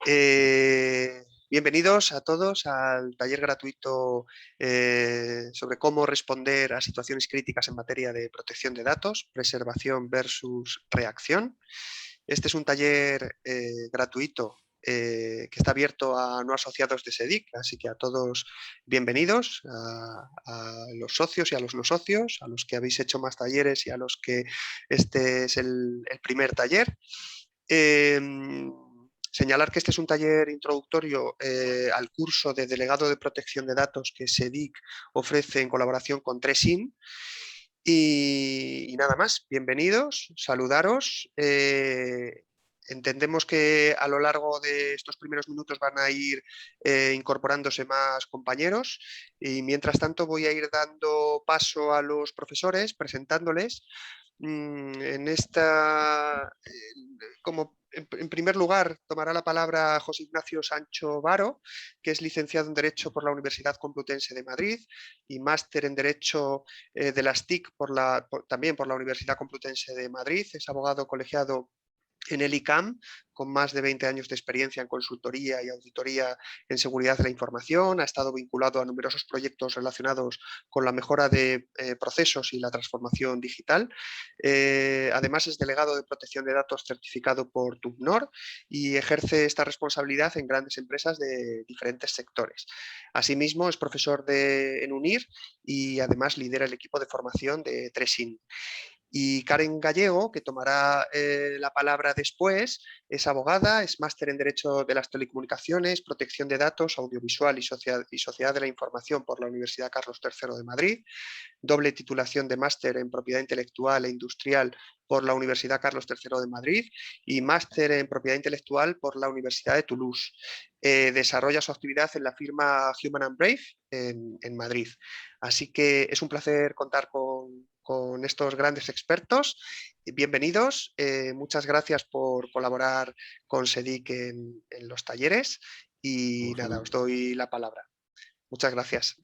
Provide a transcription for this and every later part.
Bienvenidos a todos al taller gratuito sobre cómo responder a situaciones críticas en materia de protección de datos, preservación versus reacción. Este es un taller gratuito que está abierto a no asociados de SEDIC, así que a todos bienvenidos, a los socios y a los no socios, a los que habéis hecho más talleres y a los que este es el primer taller. Eh, Señalar que este es un taller introductorio al curso de Delegado de Protección de Datos que SEDIC ofrece en colaboración con Tresin. Y nada más, bienvenidos, saludaros. Entendemos que a lo largo de estos primeros minutos van a ir incorporándose más compañeros y mientras tanto voy a ir dando paso a los profesores, presentándoles. En esta, como en primer lugar, tomará la palabra José Ignacio Sancho Varo, que es licenciado en Derecho por la Universidad Complutense de Madrid y máster en Derecho de las TIC también por la Universidad Complutense de Madrid. Es abogado colegiado en el ICAM, con más de 20 años de experiencia en consultoría y auditoría en seguridad de la información. Ha estado vinculado a numerosos proyectos relacionados con la mejora de procesos y la transformación digital. Además, es delegado de protección de datos certificado por TUCNOR y ejerce esta responsabilidad en grandes empresas de diferentes sectores. Asimismo, es profesor en UNIR y además lidera el equipo de formación de Tresin. Y Karen Gallego, que tomará la palabra después, es abogada, es máster en Derecho de las Telecomunicaciones, Protección de Datos, Audiovisual y Sociedad de la Información por la Universidad Carlos III de Madrid, doble titulación de máster en Propiedad Intelectual e Industrial por la Universidad Carlos III de Madrid y máster en Propiedad Intelectual por la Universidad de Toulouse. Desarrolla su actividad en la firma Human and Brave en Madrid. Así que es un placer contar con estos grandes expertos. Bienvenidos, muchas gracias por colaborar con SEDIC en los talleres y nada, os doy la palabra. Muchas gracias.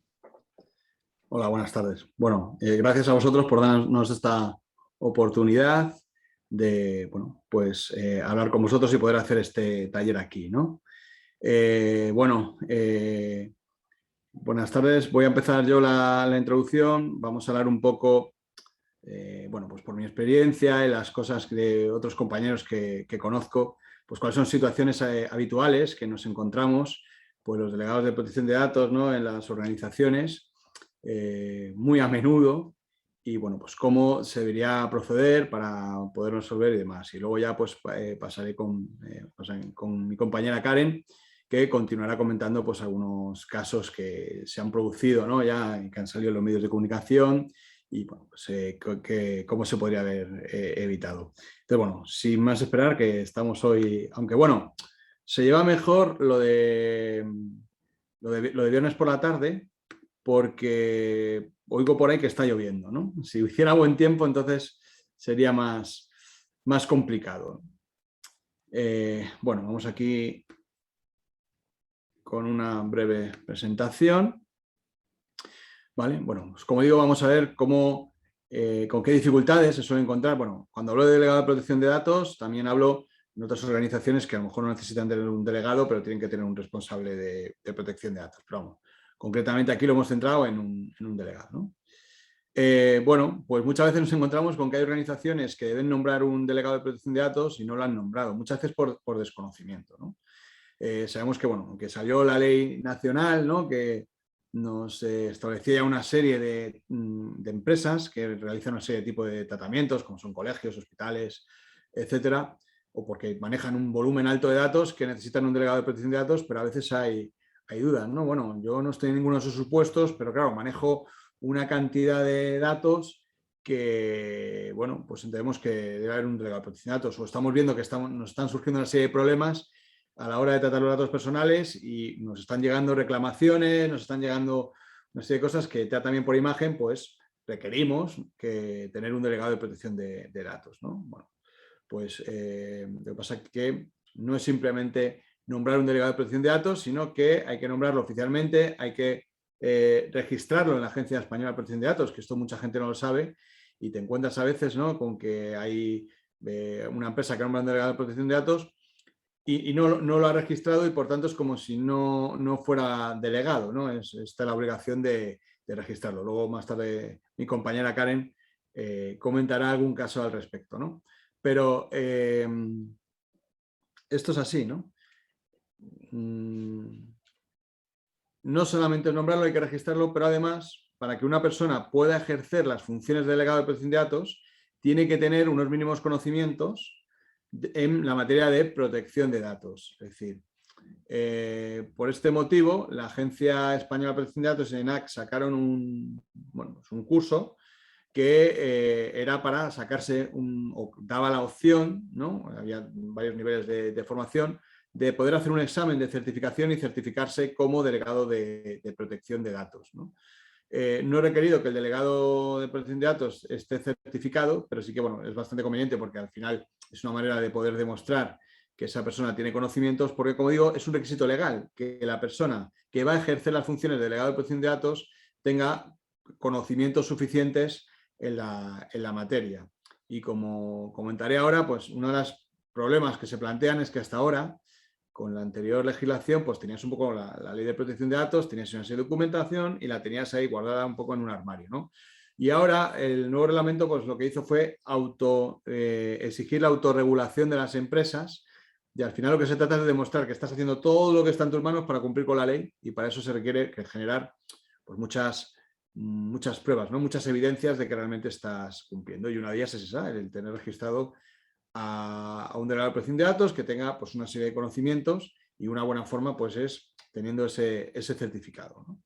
Hola, buenas tardes. Bueno, gracias a vosotros por darnos esta oportunidad de, bueno, pues hablar con vosotros y poder hacer este taller aquí, ¿no? Buenas tardes. Voy a empezar yo la introducción. Vamos a hablar un poco, bueno, pues por mi experiencia y las cosas de otros compañeros que conozco, pues cuáles son situaciones habituales que nos encontramos, pues los delegados de protección de datos, ¿no?, en las organizaciones, muy a menudo, y bueno, pues cómo se debería proceder para poder resolver y demás. Y luego ya pues pasaré con mi compañera Karen, que continuará comentando pues algunos casos que se han producido, ¿no?, ya que han salido en los medios de comunicación y bueno, pues, cómo se podría haber evitado. Entonces, bueno, sin más esperar, que estamos hoy, aunque bueno, se lleva mejor lo de viernes por la tarde, porque oigo por ahí que está lloviendo, ¿no? Si hiciera buen tiempo, entonces sería más complicado. Bueno, vamos aquí con una breve presentación. ¿Vale? Bueno, pues como digo, vamos a ver con qué dificultades se suele encontrar. Bueno, cuando hablo de delegado de protección de datos, también hablo en otras organizaciones que a lo mejor no necesitan tener un delegado, pero tienen que tener un responsable de protección de datos. Pero vamos, concretamente aquí lo hemos centrado en un delegado, ¿no? Bueno, pues muchas veces nos encontramos con que hay organizaciones que deben nombrar un delegado de protección de datos y no lo han nombrado, muchas veces por desconocimiento, ¿no? Sabemos que, bueno, que salió la ley nacional, ¿no?, que nos establecía una serie de empresas que realizan una serie de tipos de tratamientos, como son colegios, hospitales, etcétera, o porque manejan un volumen alto de datos que necesitan un delegado de protección de datos, pero a veces hay dudas, ¿no? Bueno, yo no estoy en ninguno de esos supuestos, pero claro, manejo una cantidad de datos que, bueno, pues entendemos que debe haber un delegado de protección de datos, o estamos viendo que nos están surgiendo una serie de problemas a la hora de tratar los datos personales y nos están llegando reclamaciones, nos están llegando una serie de cosas que también por imagen, pues requerimos que tener un delegado de protección de datos, ¿no? Bueno, pues lo que pasa es que no es simplemente nombrar un delegado de protección de datos, sino que hay que nombrarlo oficialmente, hay que registrarlo en la Agencia Española de Protección de Datos, que esto mucha gente no lo sabe, y te encuentras a veces, ¿no?, con que hay una empresa que nombra un delegado de protección de datos y no lo ha registrado y por tanto es como si no fuera delegado, ¿no? Está la obligación de registrarlo. Luego más tarde mi compañera Karen comentará algún caso al respecto, ¿no? Pero esto es así, ¿no? No solamente nombrarlo, hay que registrarlo, pero además, para que una persona pueda ejercer las funciones de delegado de protección de datos, tiene que tener unos mínimos conocimientos en la materia de protección de datos. Es decir, por este motivo, la Agencia Española de Protección de Datos, ENAC, sacaron un curso que era para sacarse, o daba la opción, ¿no? Había varios niveles de formación, de poder hacer un examen de certificación y certificarse como delegado de protección de datos, ¿no? No he requerido que el delegado de protección de datos esté certificado, pero sí que bueno, es bastante conveniente porque al final es una manera de poder demostrar que esa persona tiene conocimientos, porque como digo, es un requisito legal que la persona que va a ejercer las funciones de delegado de protección de datos tenga conocimientos suficientes en la materia. Y como comentaré ahora, pues uno de los problemas que se plantean es que hasta ahora, con la anterior legislación, pues tenías un poco la ley de protección de datos, tenías una serie de documentación y la tenías ahí guardada un poco en un armario, ¿no? Y ahora el nuevo reglamento pues lo que hizo fue exigir la autorregulación de las empresas y al final lo que se trata es de demostrar que estás haciendo todo lo que está en tus manos para cumplir con la ley y para eso se requiere generar pues, muchas pruebas, ¿no? Muchas evidencias de que realmente estás cumpliendo y una de ellas es esa, el tener registrado a un delegado de protección de datos que tenga pues, una serie de conocimientos y una buena forma pues, es teniendo ese certificado, ¿no?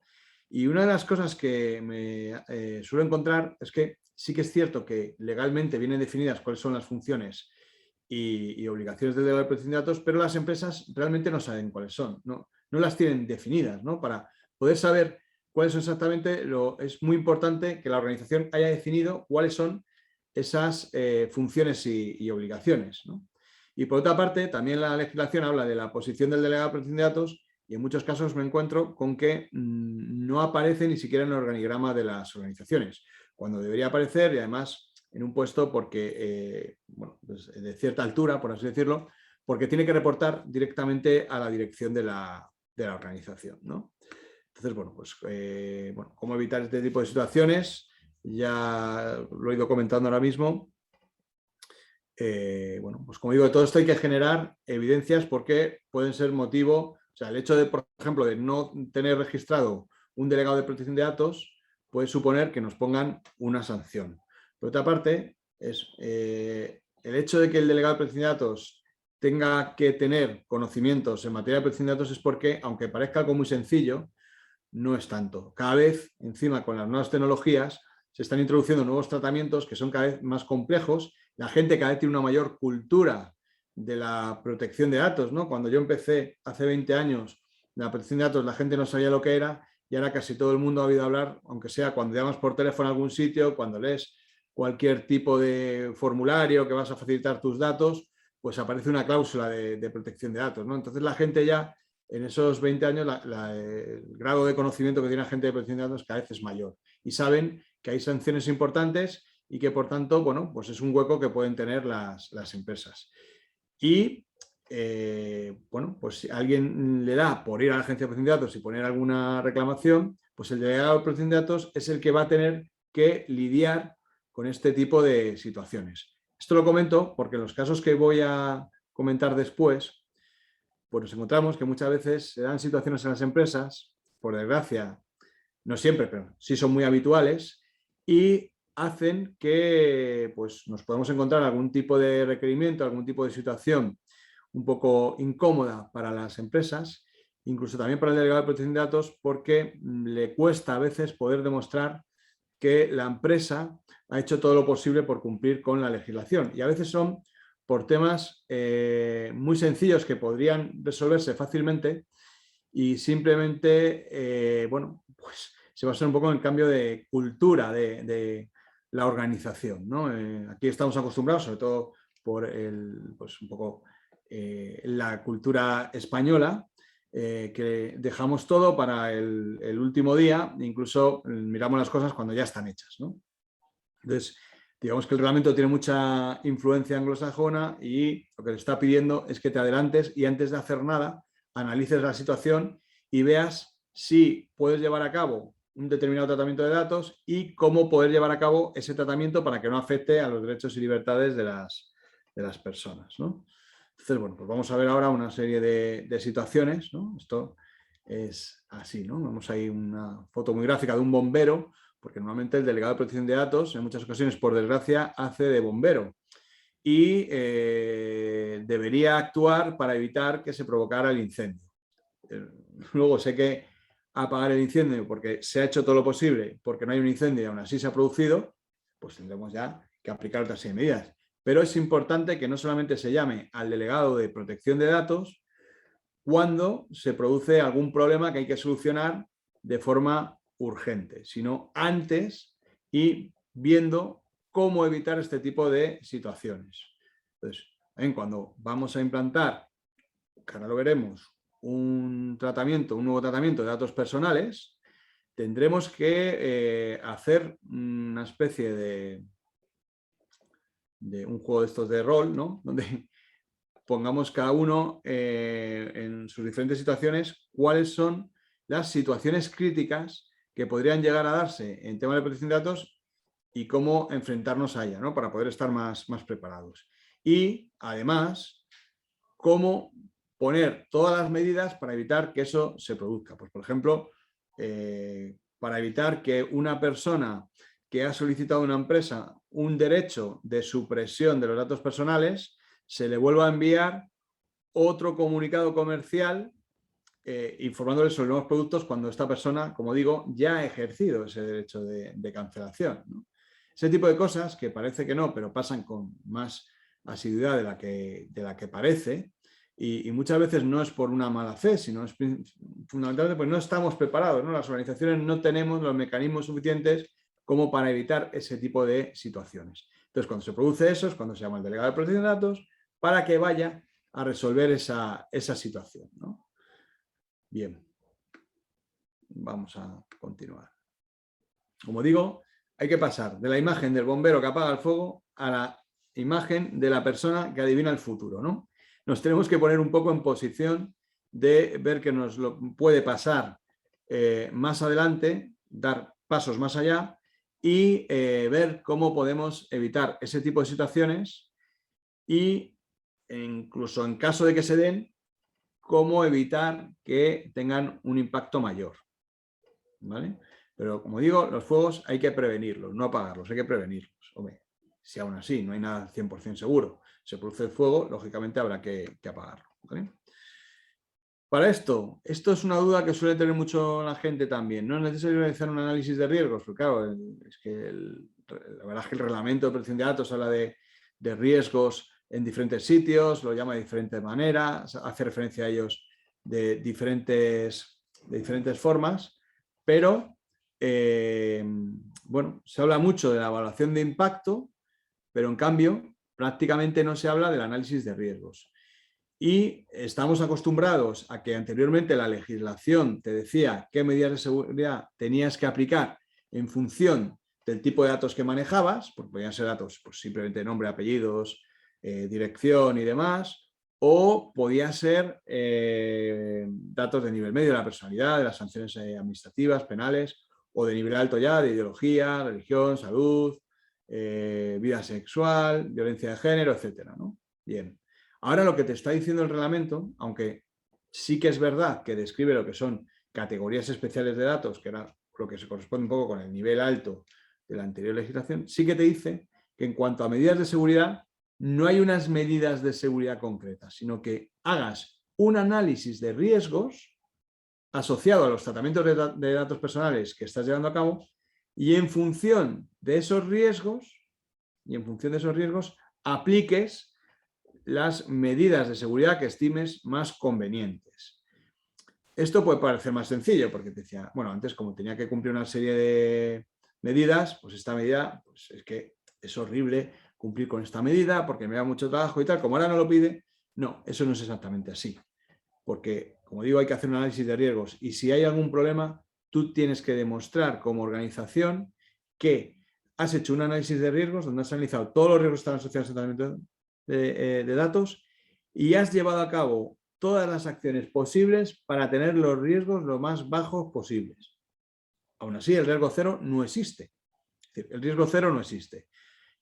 Y una de las cosas que me suelo encontrar es que sí que es cierto que legalmente vienen definidas cuáles son las funciones y obligaciones del delegado de protección de datos, pero las empresas realmente no saben cuáles son, no las tienen definidas, ¿no? Para poder saber cuáles son exactamente, es muy importante que la organización haya definido cuáles son esas funciones y obligaciones, ¿no? Y por otra parte, también la legislación habla de la posición del delegado de protección de datos y en muchos casos me encuentro con que no aparece ni siquiera en el organigrama de las organizaciones, cuando debería aparecer y además en un puesto porque, bueno, pues de cierta altura, por así decirlo, porque tiene que reportar directamente a la dirección de la organización, ¿no? Entonces, bueno, pues bueno, cómo evitar este tipo de situaciones, ya lo he ido comentando ahora mismo. Bueno, pues como digo, todo esto hay que generar evidencias porque pueden ser motivo, o sea, el hecho de, por ejemplo, de no tener registrado un delegado de protección de datos puede suponer que nos pongan una sanción. Por otra parte, es el hecho de que el delegado de protección de datos tenga que tener conocimientos en materia de protección de datos es porque, aunque parezca algo muy sencillo, no es tanto. Cada vez, encima, con las nuevas tecnologías, se están introduciendo nuevos tratamientos que son cada vez más complejos. La gente cada vez tiene una mayor cultura de la protección de datos, ¿no? Cuando yo empecé hace 20 años, la protección de datos, la gente no sabía lo que era y ahora casi todo el mundo ha oído hablar, aunque sea cuando llamas por teléfono a algún sitio, cuando lees cualquier tipo de formulario que vas a facilitar tus datos, pues aparece una cláusula de protección de datos, ¿no? Entonces la gente ya en esos 20 años el grado de conocimiento que tiene la gente de protección de datos cada vez es mayor y saben que hay sanciones importantes y que por tanto, bueno, pues es un hueco que pueden tener las empresas. Y bueno, pues si alguien le da por ir a la agencia de protección de datos y poner alguna reclamación, pues el delegado de protección de datos es el que va a tener que lidiar con este tipo de situaciones. Esto lo comento porque en los casos que voy a comentar después, pues nos encontramos que muchas veces se dan situaciones en las empresas, por desgracia, no siempre, pero sí son muy habituales, y hacen que pues, nos podamos encontrar algún tipo de requerimiento, algún tipo de situación un poco incómoda para las empresas, incluso también para el delegado de protección de datos, porque le cuesta a veces poder demostrar que la empresa ha hecho todo lo posible por cumplir con la legislación. Y a veces son por temas muy sencillos que podrían resolverse fácilmente y simplemente, bueno, pues se basa un poco en el cambio de cultura de la organización, ¿no? Aquí estamos acostumbrados, sobre todo por pues un poco la cultura española, que dejamos todo para el último día, incluso miramos las cosas cuando ya están hechas, ¿no? Entonces, digamos que el reglamento tiene mucha influencia anglosajona y lo que te está pidiendo es que te adelantes y antes de hacer nada analices la situación y veas si puedes llevar a cabo un determinado tratamiento de datos y cómo poder llevar a cabo ese tratamiento para que no afecte a los derechos y libertades de las personas, ¿no? Entonces, bueno, pues vamos a ver ahora una serie de situaciones, ¿no? Esto es así, ¿no? Vemos ahí una foto muy gráfica de un bombero, porque normalmente el delegado de protección de datos, en muchas ocasiones, por desgracia, hace de bombero y debería actuar para evitar que se provocara el incendio. Luego sé que apagar el incendio porque se ha hecho todo lo posible, porque no hay un incendio y aún así se ha producido, pues tendremos ya que aplicar otras medidas. Pero es importante que no solamente se llame al delegado de protección de datos cuando se produce algún problema que hay que solucionar de forma urgente, sino antes y viendo cómo evitar este tipo de situaciones. Entonces, cuando vamos a implantar, que ahora lo veremos, un nuevo tratamiento de datos personales, tendremos que hacer una especie de un juego de estos de rol, ¿no? Donde pongamos cada uno en sus diferentes situaciones cuáles son las situaciones críticas que podrían llegar a darse en tema de protección de datos y cómo enfrentarnos a ella, ¿no? Para poder estar más preparados. Y además, cómo poner todas las medidas para evitar que eso se produzca. Pues, por ejemplo, para evitar que una persona que ha solicitado a una empresa un derecho de supresión de los datos personales se le vuelva a enviar otro comunicado comercial informándole sobre nuevos productos cuando esta persona, como digo, ya ha ejercido ese derecho de cancelación, ¿no? Ese tipo de cosas que parece que no, pero pasan con más asiduidad de la que parece y muchas veces no es por una mala fe, sino es fundamentalmente porque no estamos preparados, ¿no? Las organizaciones no tenemos los mecanismos suficientes como para evitar ese tipo de situaciones. Entonces, cuando se produce eso es cuando se llama el delegado de protección de datos para que vaya a resolver esa situación, ¿no? Bien, vamos a continuar. Como digo, hay que pasar de la imagen del bombero que apaga el fuego a la imagen de la persona que adivina el futuro, ¿no? Nos tenemos que poner un poco en posición de ver que nos lo puede pasar más adelante, dar pasos más allá y ver cómo podemos evitar ese tipo de situaciones y incluso en caso de que se den, cómo evitar que tengan un impacto mayor, ¿vale? Pero como digo, los fuegos hay que prevenirlos, no apagarlos, hay que prevenirlos. Hombre, si aún así no hay nada 100% seguro, se produce el fuego, lógicamente habrá que apagarlo, ¿vale? Para esto es una duda que suele tener mucho la gente también. No es necesario realizar un análisis de riesgos, porque claro, es que la verdad es que el reglamento de protección de datos habla de riesgos en diferentes sitios, lo llama de diferentes maneras, hace referencia a ellos de diferentes formas, pero bueno, se habla mucho de la evaluación de impacto, pero en cambio prácticamente no se habla del análisis de riesgos. Y estamos acostumbrados a que anteriormente la legislación te decía qué medidas de seguridad tenías que aplicar en función del tipo de datos que manejabas, porque podían ser datos pues, simplemente nombre, apellidos, dirección y demás, o podía ser datos de nivel medio de la personalidad, de las sanciones administrativas, penales, o de nivel alto ya, de ideología, religión, salud, vida sexual, violencia de género, etcétera, ¿no? Bien. Ahora lo que te está diciendo el reglamento, aunque sí que es verdad que describe lo que son categorías especiales de datos, que era lo que se corresponde un poco con el nivel alto de la anterior legislación, sí que te dice que en cuanto a medidas de seguridad, no hay unas medidas de seguridad concretas, sino que hagas un análisis de riesgos asociado a los tratamientos de datos personales que estás llevando a cabo y en función de esos riesgos, apliques las medidas de seguridad que estimes más convenientes. Esto puede parecer más sencillo porque te decía, bueno, antes como tenía que cumplir una serie de medidas, pues esta medida, pues es que es horrible cumplir con esta medida porque me da mucho trabajo y tal, como ahora no lo pide, no, eso no es exactamente así. Porque, como digo, hay que hacer un análisis de riesgos y si hay algún problema, tú tienes que demostrar como organización que has hecho un análisis de riesgos donde has analizado todos los riesgos que están asociados al tratamiento de datos y has llevado a cabo todas las acciones posibles para tener los riesgos lo más bajos posibles. Aún así, el riesgo cero no existe. Es decir, el riesgo cero no existe.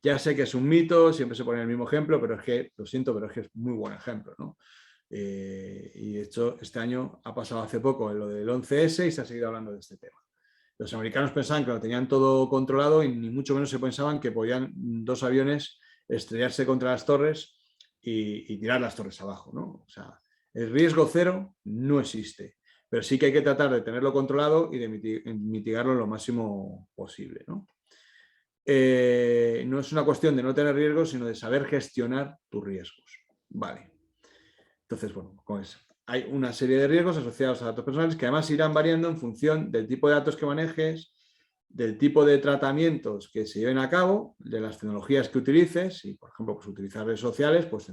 Ya sé que es un mito, siempre se pone el mismo ejemplo, pero es que, lo siento, pero es que es muy buen ejemplo, ¿no? Y de hecho, este año ha pasado hace poco lo del 11S y se ha seguido hablando de este tema. Los americanos pensaban que lo tenían todo controlado y ni mucho menos se pensaban que podían 2 aviones estrellarse contra las torres y tirar las torres abajo, ¿no? O sea, el riesgo cero no existe, pero sí que hay que tratar de tenerlo controlado y de mitigarlo lo máximo posible, ¿no? No es una cuestión de no tener riesgos, sino de saber gestionar tus riesgos. Vale. Entonces, bueno, hay una serie de riesgos asociados a datos personales que además irán variando en función del tipo de datos que manejes, del tipo de tratamientos que se lleven a cabo, de las tecnologías que utilices. Si, por ejemplo, pues utilizar redes sociales, pues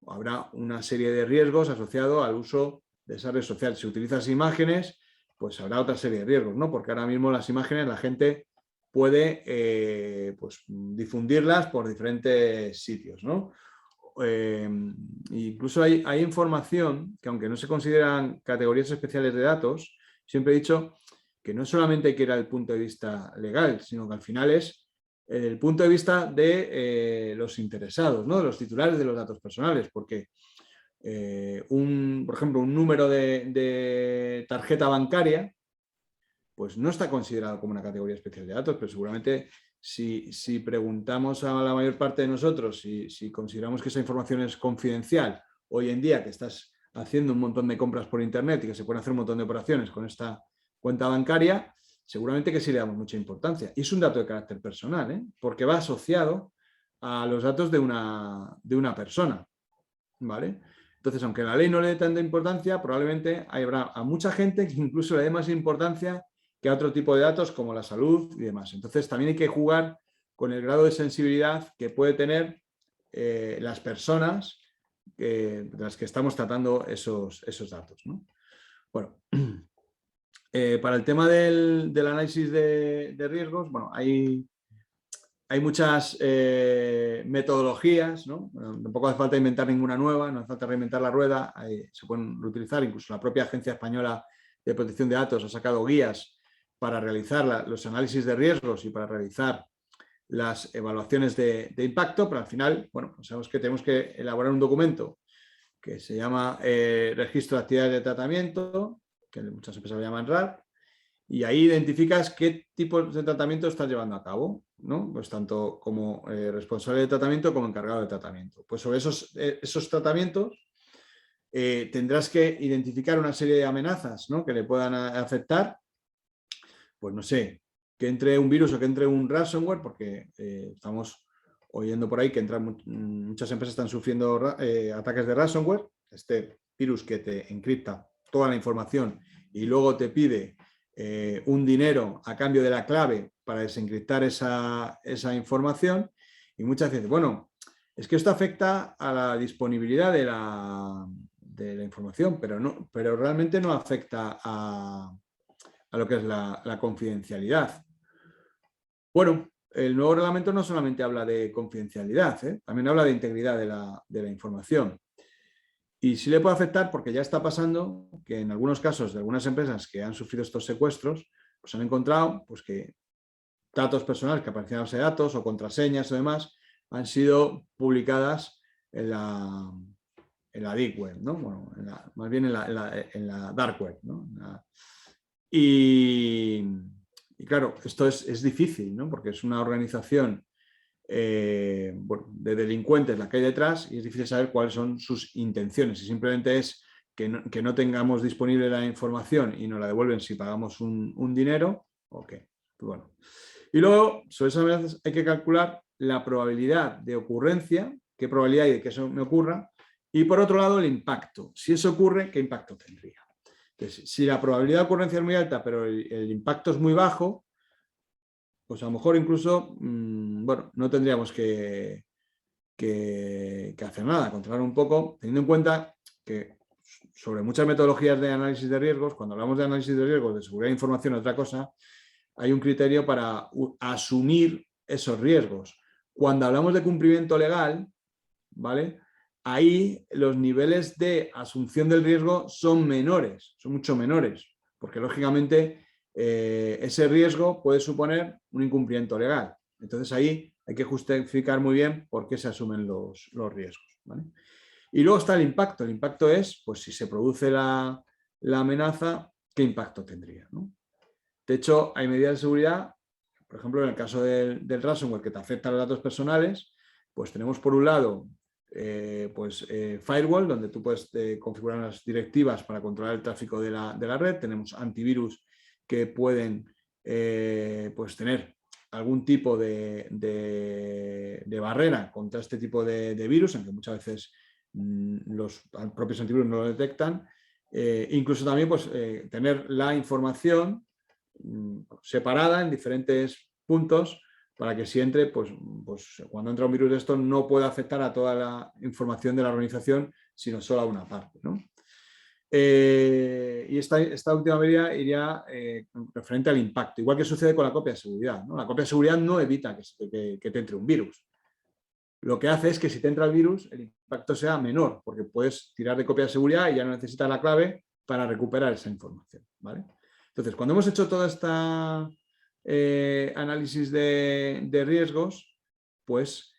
habrá una serie de riesgos asociados al uso de esas redes sociales. Si utilizas imágenes, pues habrá otra serie de riesgos, ¿no? Porque ahora mismo las imágenes la gente puede pues, difundirlas por diferentes sitios, ¿no? Incluso hay información que, aunque no se consideran categorías especiales de datos, siempre he dicho que no solamente hay que ir al punto de vista legal, sino que al final es el punto de vista de los interesados, ¿no? De los titulares de los datos personales, porque por ejemplo, un número de tarjeta bancaria pues no está considerado como una categoría especial de datos, pero seguramente si preguntamos a la mayor parte de nosotros si consideramos que esa información es confidencial, hoy en día que estás haciendo un montón de compras por internet y que se pueden hacer un montón de operaciones con esta cuenta bancaria, seguramente que sí le damos mucha importancia. Y es un dato de carácter personal, ¿eh? Porque va asociado a los datos de una persona, ¿vale? Entonces, aunque la ley no le dé tanta importancia, probablemente habrá a mucha gente que incluso le dé más importancia que a otro tipo de datos como la salud y demás. Entonces, también hay que jugar con el grado de sensibilidad que puede tener las personas de las que estamos tratando esos datos, ¿no? Bueno, para el tema del análisis de riesgos, bueno, hay muchas metodologías, ¿no? Bueno, tampoco hace falta inventar ninguna nueva, no hace falta reinventar la rueda, se pueden utilizar, incluso la propia Agencia Española de Protección de Datos ha sacado guías para realizar los análisis de riesgos y para realizar las evaluaciones de impacto, pero al final, bueno, pues sabemos que tenemos que elaborar un documento que se llama Registro de Actividades de Tratamiento, que muchas empresas lo llaman RAT, y ahí identificas qué tipos de tratamiento estás llevando a cabo, ¿no? Pues tanto como responsable de tratamiento como encargado de tratamiento. Pues sobre esos tratamientos tendrás que identificar una serie de amenazas, ¿no? Que le puedan afectar. Pues no sé, que entre un virus o que entre un ransomware, porque estamos oyendo por ahí que muchas empresas están sufriendo ataques de ransomware, este virus que te encripta toda la información y luego te pide un dinero a cambio de la clave para desencriptar esa información. Y muchas veces, bueno, es que esto afecta a la disponibilidad de la información, pero realmente no afecta a lo que es la confidencialidad. Bueno, el nuevo reglamento no solamente habla de confidencialidad, también habla de integridad de la información. Y sí le puede afectar porque ya está pasando que en algunos casos de algunas empresas que han sufrido estos secuestros, pues han encontrado pues, que datos personales que aparecían en la base de datos o contraseñas o demás han sido publicadas en la Deep Web, ¿no? Bueno, más bien en la Dark Web, ¿no? Y claro, esto es difícil, ¿no? Porque es una organización bueno, de delincuentes la que hay detrás y es difícil saber cuáles son sus intenciones. Si simplemente es que no tengamos disponible la información y nos la devuelven si pagamos un dinero, ok. Pues bueno. Y luego, sobre esas amenazas hay que calcular la probabilidad de ocurrencia, qué probabilidad hay de que eso me ocurra, y por otro lado el impacto. Si eso ocurre, ¿qué impacto tendría? Entonces, si la probabilidad de ocurrencia es muy alta, pero el impacto es muy bajo, pues a lo mejor incluso, bueno, no tendríamos que hacer nada, controlar un poco, teniendo en cuenta que sobre muchas metodologías de análisis de riesgos, cuando hablamos de análisis de riesgos, de seguridad de información, otra cosa, hay un criterio para asumir esos riesgos. Cuando hablamos de cumplimiento legal, ¿vale? Ahí los niveles de asunción del riesgo son menores, son mucho menores, porque lógicamente ese riesgo puede suponer un incumplimiento legal. Entonces ahí hay que justificar muy bien por qué se asumen los riesgos, ¿vale? Y luego está el impacto. El impacto es, pues si se produce la amenaza, ¿qué impacto tendría, ¿no? De hecho, hay medidas de seguridad, por ejemplo, en el caso del ransomware que te afecta a los datos personales, pues tenemos por un lado firewall, donde tú puedes configurar unas directivas para controlar el tráfico de la red. Tenemos antivirus que pueden pues tener algún tipo de barrera contra este tipo de virus, aunque muchas veces los propios antivirus no lo detectan. Incluso también pues, tener la información separada en diferentes puntos para que si entre, pues cuando entra un virus de esto no pueda afectar a toda la información de la organización, sino solo a una parte, ¿no? Y esta última medida iría referente al impacto, igual que sucede con la copia de seguridad, ¿no? La copia de seguridad no evita que te entre un virus. Lo que hace es que si te entra el virus, el impacto sea menor, porque puedes tirar de copia de seguridad y ya no necesitas la clave para recuperar esa información, ¿vale? Entonces, cuando hemos hecho todo este análisis de riesgos, pues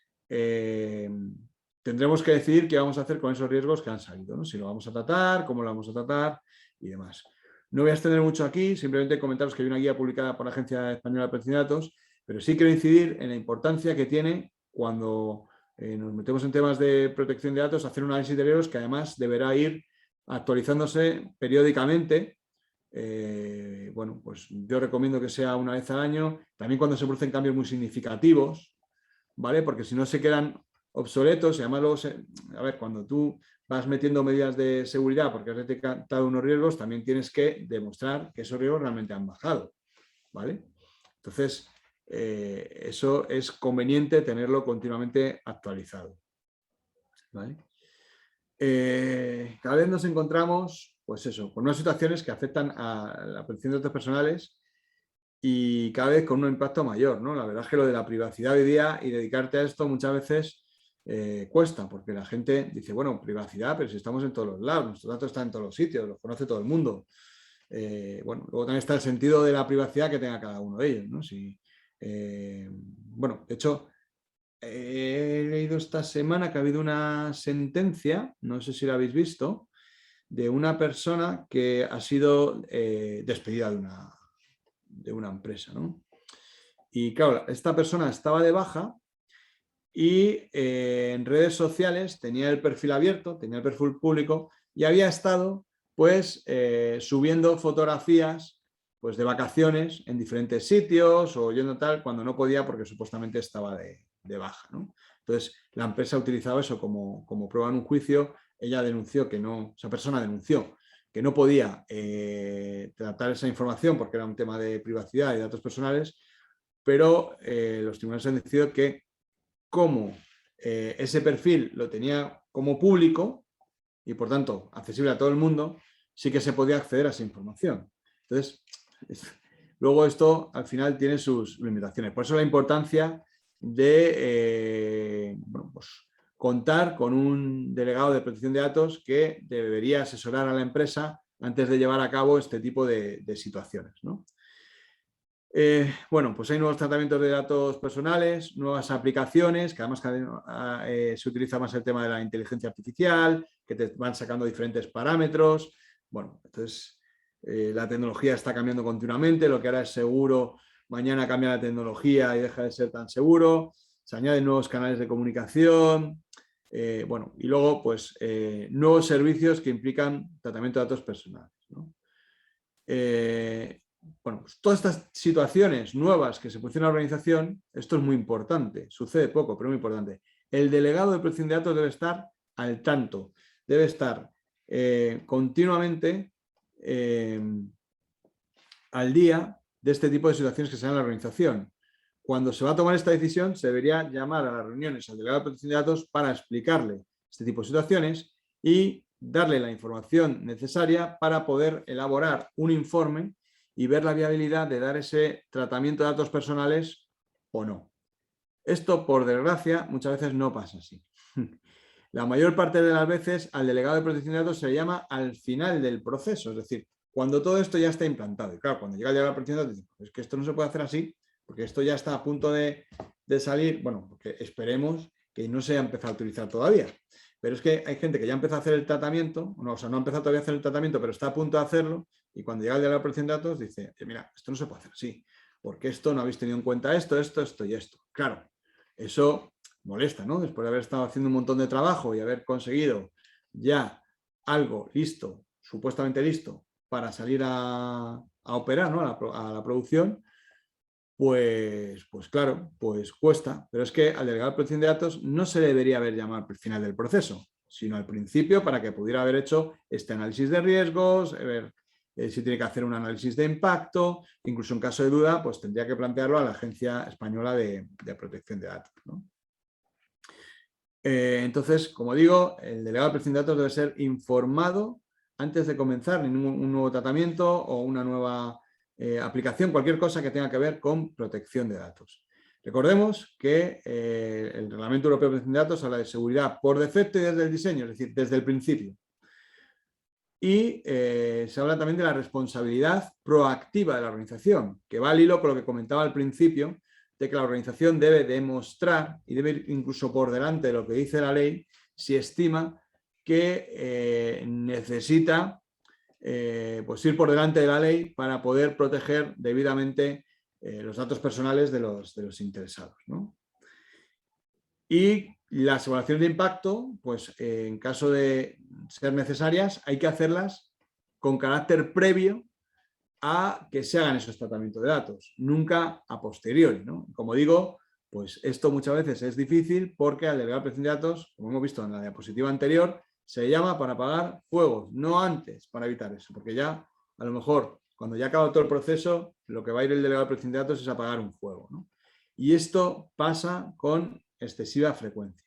tendremos que decidir qué vamos a hacer con esos riesgos que han salido, ¿no? Si lo vamos a tratar, cómo lo vamos a tratar y demás. No voy a extender mucho aquí, simplemente comentaros que hay una guía publicada por la Agencia Española de Protección de Datos, pero sí quiero incidir en la importancia que tiene cuando nos metemos en temas de protección de datos, hacer un análisis de riesgos que además deberá ir actualizándose periódicamente. Bueno, pues yo recomiendo que sea una vez al año, también cuando se producen cambios muy significativos, ¿vale? Porque si no se quedan obsoletos y además luego, a ver, cuando tú vas metiendo medidas de seguridad porque has detectado unos riesgos, también tienes que demostrar que esos riesgos realmente han bajado, ¿vale? Entonces, eso es conveniente tenerlo continuamente actualizado, ¿vale? Cada vez nos encontramos, pues eso, con unas situaciones que afectan a la protección de datos personales y cada vez con un impacto mayor, ¿no? La verdad es que lo de la privacidad hoy día y dedicarte a esto muchas veces cuesta, porque la gente dice, bueno, privacidad, pero si estamos en todos los lados, nuestros datos están en todos los sitios, los conoce todo el mundo. Bueno, luego también está el sentido de la privacidad que tenga cada uno de ellos, ¿no? Bueno, de hecho, he leído esta semana que ha habido una sentencia, no sé si la habéis visto, de una persona que ha sido despedida de una empresa, ¿no? Y claro, esta persona estaba de baja y en redes sociales tenía el perfil abierto, tenía el perfil público y había estado pues subiendo fotografías pues de vacaciones en diferentes sitios o yendo tal cuando no podía porque supuestamente estaba de baja, ¿no? Entonces la empresa ha utilizado eso como prueba en un juicio. Ella denunció que no, esa persona denunció que no podía tratar esa información porque era un tema de privacidad y datos personales, pero los tribunales han decidido que como ese perfil lo tenía como público y por tanto accesible a todo el mundo, sí que se podía acceder a esa información. Entonces, luego esto al final tiene sus limitaciones. Por eso la importancia de bueno, pues, contar con un delegado de protección de datos que debería asesorar a la empresa antes de llevar a cabo este tipo de situaciones, ¿no? Bueno, pues hay nuevos tratamientos de datos personales, nuevas aplicaciones, que además se utiliza más el tema de la inteligencia artificial, que te van sacando diferentes parámetros. Bueno, entonces la tecnología está cambiando continuamente, lo que ahora es seguro, mañana cambia la tecnología y deja de ser tan seguro, se añaden nuevos canales de comunicación, bueno, y luego pues nuevos servicios que implican tratamiento de datos personales, ¿no? Bueno, pues todas estas situaciones nuevas que se producen en la organización, esto es muy importante, sucede poco, pero muy importante. El delegado de protección de datos debe estar al tanto, debe estar continuamente al día de este tipo de situaciones que se dan en la organización. Cuando se va a tomar esta decisión, se debería llamar a las reuniones al delegado de protección de datos para explicarle este tipo de situaciones y darle la información necesaria para poder elaborar un informe y ver la viabilidad de dar ese tratamiento de datos personales o no. Esto, por desgracia, muchas veces no pasa así. La mayor parte de las veces al delegado de protección de datos se le llama al final del proceso, es decir, cuando todo esto ya está implantado. Y claro, cuando llega el delegado de protección de datos, dice, es que esto no se puede hacer así, porque esto ya está a punto de salir, bueno, porque esperemos que no se haya empezado a utilizar todavía. Pero es que hay gente que ya empezó a hacer el tratamiento, no, o sea, no ha empezado todavía a hacer el tratamiento, pero está a punto de hacerlo, y cuando llega el delegado de protección de datos dice, mira, esto no se puede hacer así, porque esto no habéis tenido en cuenta esto y esto. Claro, eso molesta, ¿no? Después de haber estado haciendo un montón de trabajo y haber conseguido ya algo listo, supuestamente listo, para salir a operar, ¿no? a la producción, pues claro, pues cuesta. Pero es que al delegado de protección de datos no se debería haber llamado al final del proceso, sino al principio para que pudiera haber hecho este análisis de riesgos, ver si tiene que hacer un análisis de impacto, incluso en caso de duda, pues tendría que plantearlo a la Agencia Española de Protección de Datos, ¿no? Entonces, como digo, el delegado de protección de datos debe ser informado antes de comenzar un nuevo tratamiento o una nueva aplicación, cualquier cosa que tenga que ver con protección de datos. Recordemos que el Reglamento Europeo de Protección de Datos habla de seguridad por defecto y desde el diseño, es decir, desde el principio. Y se habla también de la responsabilidad proactiva de la organización, que va al hilo con lo que comentaba al principio, de que la organización debe demostrar y debe ir incluso por delante de lo que dice la ley si estima que necesita pues ir por delante de la ley para poder proteger debidamente los datos personales de los interesados, ¿no? Y las evaluaciones de impacto, pues en caso de ser necesarias, hay que hacerlas con carácter previo a que se hagan esos tratamientos de datos, nunca a posteriori, ¿no? Como digo, pues esto muchas veces es difícil porque al delegado de protección de datos, como hemos visto en la diapositiva anterior, se llama para apagar fuegos, no antes, para evitar eso, porque ya a lo mejor cuando ya acaba todo el proceso, lo que va a ir el delegado de protección de datos es apagar un fuego, ¿no? Y esto pasa con excesiva frecuencia.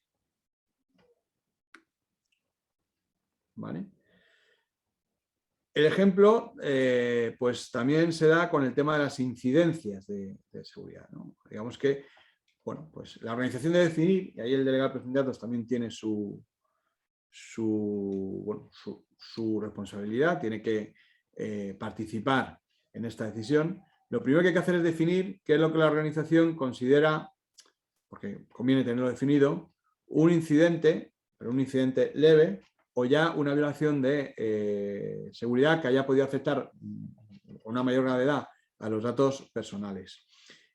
¿Vale? El ejemplo, pues también se da con el tema de las incidencias de seguridad, ¿no? Digamos que, bueno, pues la organización debe definir, y ahí el delegado de protección de datos también tiene su responsabilidad, tiene que participar en esta decisión. Lo primero que hay que hacer es definir qué es lo que la organización considera, porque conviene tenerlo definido, un incidente, pero un incidente leve, o ya una violación de seguridad que haya podido afectar con una mayor gravedad a los datos personales.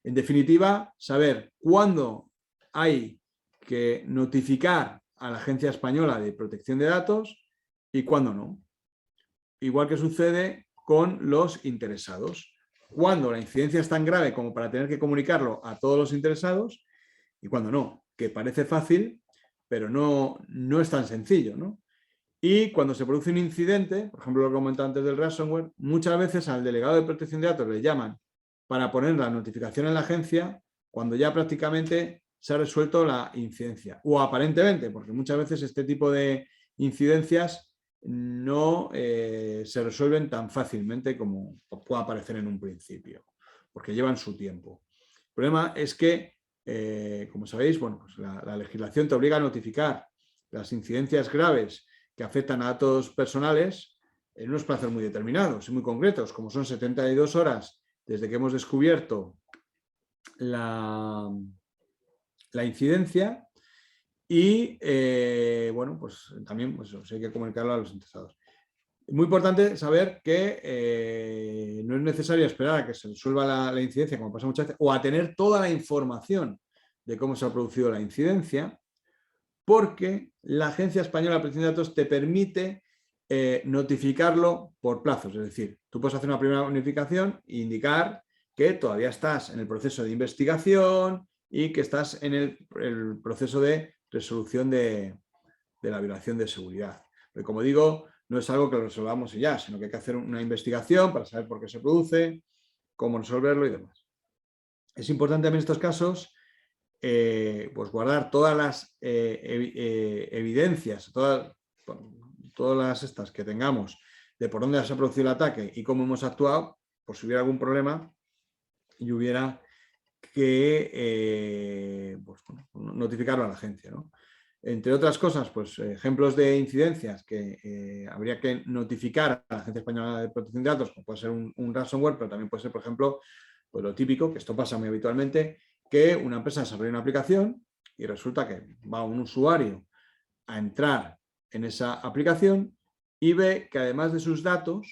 En definitiva, saber cuándo hay que notificar a la Agencia Española de Protección de Datos y cuándo no. Igual que sucede con los interesados. Cuando la incidencia es tan grave como para tener que comunicarlo a todos los interesados y cuando no, que parece fácil, pero no es tan sencillo, ¿no? Y cuando se produce un incidente, por ejemplo lo que comentaba antes del ransomware, muchas veces al delegado de protección de datos le llaman para poner la notificación en la agencia cuando ya prácticamente se ha resuelto la incidencia. O aparentemente, porque muchas veces este tipo de incidencias no se resuelven tan fácilmente como pueda parecer en un principio, porque llevan su tiempo. El problema es que, como sabéis, bueno, pues la legislación te obliga a notificar las incidencias graves que afectan a datos personales en unos plazos muy determinados y muy concretos, como son 72 horas desde que hemos descubierto la incidencia y, bueno, pues también pues, hay que comunicarlo a los interesados. Es muy importante saber que no es necesario esperar a que se resuelva la incidencia, como pasa muchas veces, o a tener toda la información de cómo se ha producido la incidencia, porque la Agencia Española de Protección de Datos te permite notificarlo por plazos. Es decir, tú puedes hacer una primera notificación e indicar que todavía estás en el proceso de investigación y que estás en el proceso de resolución de la violación de seguridad. Pero como digo, no es algo que lo resolvamos y ya, sino que hay que hacer una investigación para saber por qué se produce, cómo resolverlo y demás. Es importante también en estos casos pues guardar todas las evidencias, todas las estas que tengamos de por dónde se ha producido el ataque y cómo hemos actuado, por si hubiera algún problema y hubiera que pues, bueno, notificarlo a la agencia, ¿no? Entre otras cosas, pues ejemplos de incidencias que habría que notificar a la Agencia Española de Protección de Datos, como puede ser un ransomware, pero también puede ser, por ejemplo, pues lo típico, que esto pasa muy habitualmente, que una empresa desarrolla una aplicación y resulta que va un usuario a entrar en esa aplicación y ve que además de sus datos,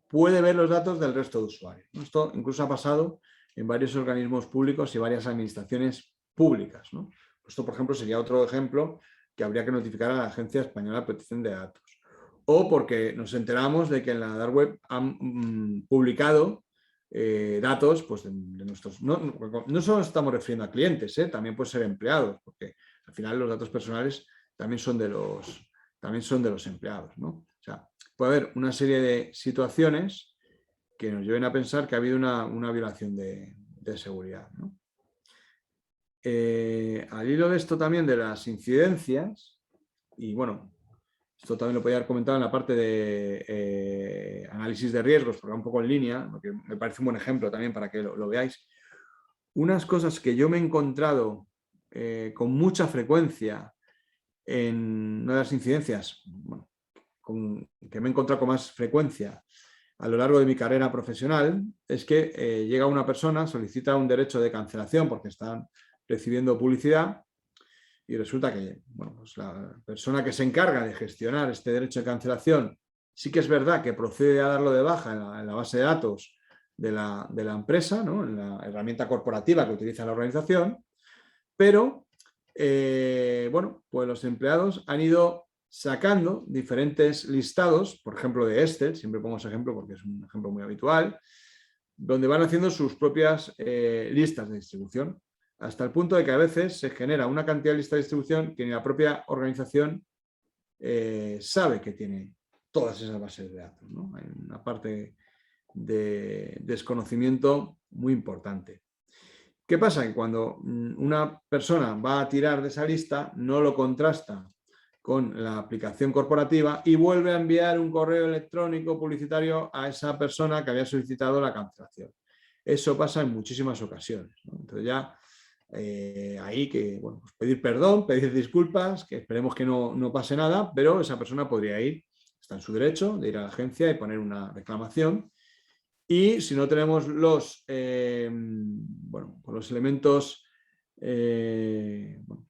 puede ver los datos del resto de usuarios. Esto incluso ha pasado en varios organismos públicos y varias administraciones públicas, ¿no? Esto, por ejemplo, sería otro ejemplo que habría que notificar a la Agencia Española de Protección de Datos. O porque nos enteramos de que en la dark web han publicado datos pues, de nuestros... No solo estamos refiriendo a clientes, también puede ser empleados, porque al final los datos personales también son de los empleados, ¿no? O sea, puede haber una serie de situaciones que nos lleven a pensar que ha habido una violación de seguridad, ¿no? Al hilo de esto también de las incidencias, y bueno, esto también lo podía haber comentado en la parte de análisis de riesgos, porque va un poco en línea, porque me parece un buen ejemplo también para que lo veáis. Unas cosas que yo me he encontrado con mucha frecuencia en una de las incidencias, bueno, que me he encontrado con más frecuencia a lo largo de mi carrera profesional, es que llega una persona, solicita un derecho de cancelación porque están recibiendo publicidad y resulta que bueno, pues la persona que se encarga de gestionar este derecho de cancelación sí que es verdad que procede a darlo de baja en la base de datos de la empresa, ¿no? En la herramienta corporativa que utiliza la organización, pero bueno, pues los empleados han ido sacando diferentes listados, por ejemplo de Excel, siempre pongo ese ejemplo porque es un ejemplo muy habitual, donde van haciendo sus propias listas de distribución, hasta el punto de que a veces se genera una cantidad de listas de distribución que ni la propia organización sabe que tiene todas esas bases de datos, ¿no? Hay una parte de desconocimiento muy importante. ¿Qué pasa? Que cuando una persona va a tirar de esa lista, no lo contrasta con la aplicación corporativa y vuelve a enviar un correo electrónico publicitario a esa persona que había solicitado la cancelación. Eso pasa en muchísimas ocasiones, ¿no? Entonces ya ahí que bueno, pues pedir perdón, pedir disculpas, que esperemos que no pase nada, pero esa persona podría ir, está en su derecho de ir a la agencia y poner una reclamación. Y si no tenemos los elementos bueno,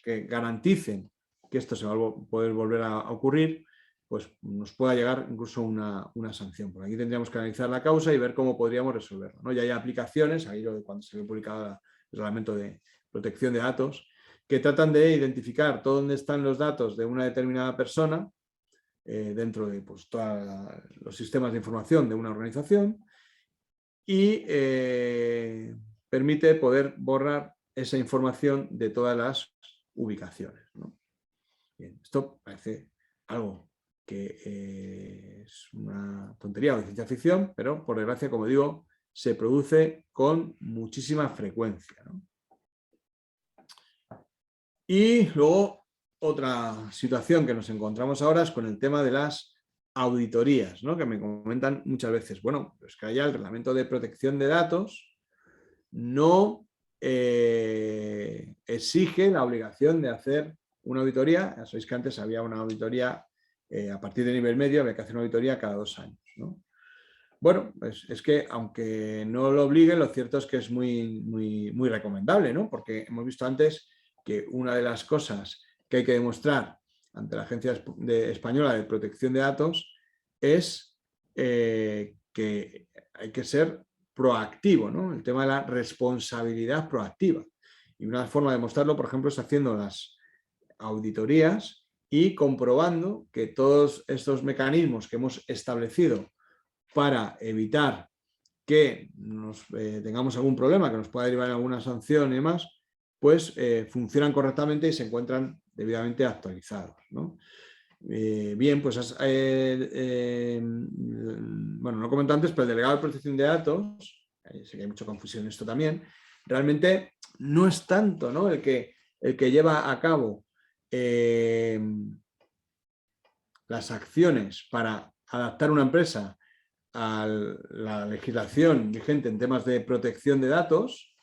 que garanticen que esto se va a poder volver a ocurrir, pues nos pueda llegar incluso una sanción. Por aquí tendríamos que analizar la causa y ver cómo podríamos resolverlo, ¿no? Ya hay aplicaciones, ahí lo de cuando se ve publicado el reglamento de protección de datos, que tratan de identificar dónde están los datos de una determinada persona dentro de pues, todos los sistemas de información de una organización y permite poder borrar esa información de todas las ubicaciones, ¿no? Bien, esto parece algo que es una tontería o de ciencia ficción, pero por desgracia, como digo, se produce con muchísima frecuencia, ¿no? Y luego otra situación que nos encontramos ahora es con el tema de las auditorías, ¿no? Que me comentan muchas veces, bueno, es que allá el reglamento de protección de datos no exige la obligación de hacer una auditoría. Ya sabéis que antes había una auditoría a partir de nivel medio, había que hacer una auditoría cada 2 años, ¿no? Bueno, pues es que aunque no lo obliguen, lo cierto es que es muy recomendable, ¿no? Porque hemos visto antes que una de las cosas que hay que demostrar ante la Agencia Española de Protección de Datos es que hay que ser proactivo, ¿no? El tema de la responsabilidad proactiva. Y una forma de demostrarlo, por ejemplo, es haciendo las auditorías y comprobando que todos estos mecanismos que hemos establecido para evitar que tengamos algún problema, que nos pueda derivar en alguna sanción y demás, pues funcionan correctamente y se encuentran debidamente actualizados, ¿no? Bien, pues bueno, no comento antes, pero el delegado de protección de datos, sé que hay mucha confusión en esto también, realmente no es tanto, ¿no? el que lleva a cabo las acciones para adaptar una empresa a la legislación vigente en temas de protección de datos,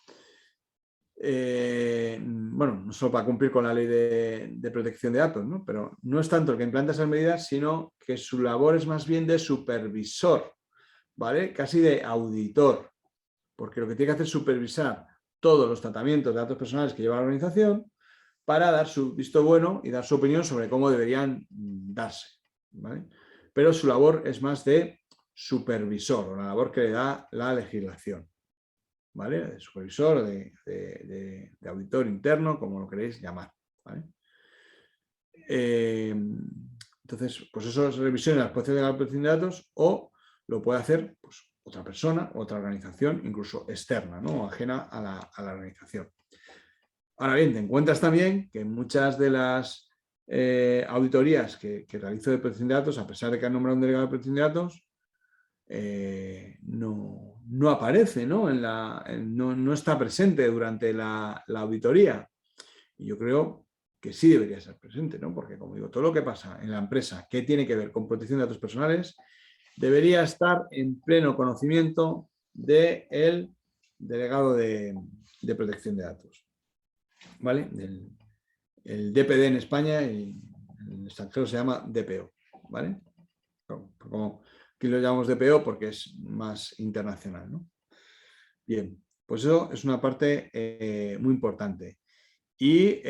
bueno, no solo para cumplir con la ley de protección de datos, ¿no? Pero no es tanto el que implanta esas medidas, sino que su labor es más bien de supervisor, ¿vale? Casi de auditor, porque lo que tiene que hacer es supervisar todos los tratamientos de datos personales que lleva la organización para dar su visto bueno y dar su opinión sobre cómo deberían darse, ¿vale? Pero su labor es más de supervisor, o la labor que le da la legislación, ¿vale? De supervisor, de auditor interno, como lo queréis llamar, ¿vale? Entonces, pues eso es revisión de las posiciones de la protección de datos, o lo puede hacer pues, otra persona, otra organización, incluso externa, ¿no? Ajena a la organización. Ahora bien, te encuentras también que muchas de las auditorías que realizo de protección de datos, a pesar de que han nombrado un delegado de protección de datos, no aparece, ¿no? No está presente durante la auditoría. Y yo creo que sí debería ser presente, ¿no? Porque, como digo, todo lo que pasa en la empresa que tiene que ver con protección de datos personales debería estar en pleno conocimiento del delegado de protección de datos, ¿vale? El DPD en España y en el extranjero se llama DPO, ¿vale? Como aquí lo llamamos DPO porque es más internacional, ¿no? Bien, pues eso es una parte muy importante. Y,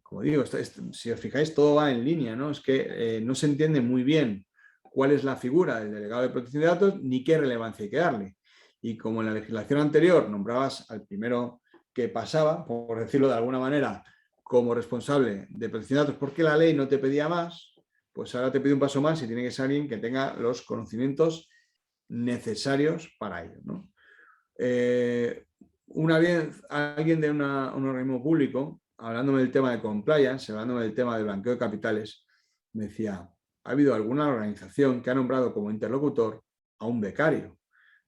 como digo, si os fijáis, todo va en línea, ¿no? Es que no se entiende muy bien cuál es la figura del delegado de protección de datos ni qué relevancia hay que darle. Y como en la legislación anterior nombrabas al primero que pasaba, por decirlo de alguna manera, como responsable de protección de datos, porque la ley no te pedía más, pues ahora te pide un paso más y tiene que ser alguien que tenga los conocimientos necesarios para ello, ¿no? Una vez alguien de un organismo público, hablándome del tema de compliance, hablándome del tema del blanqueo de capitales, me decía, ¿ha habido alguna organización que ha nombrado como interlocutor a un becario?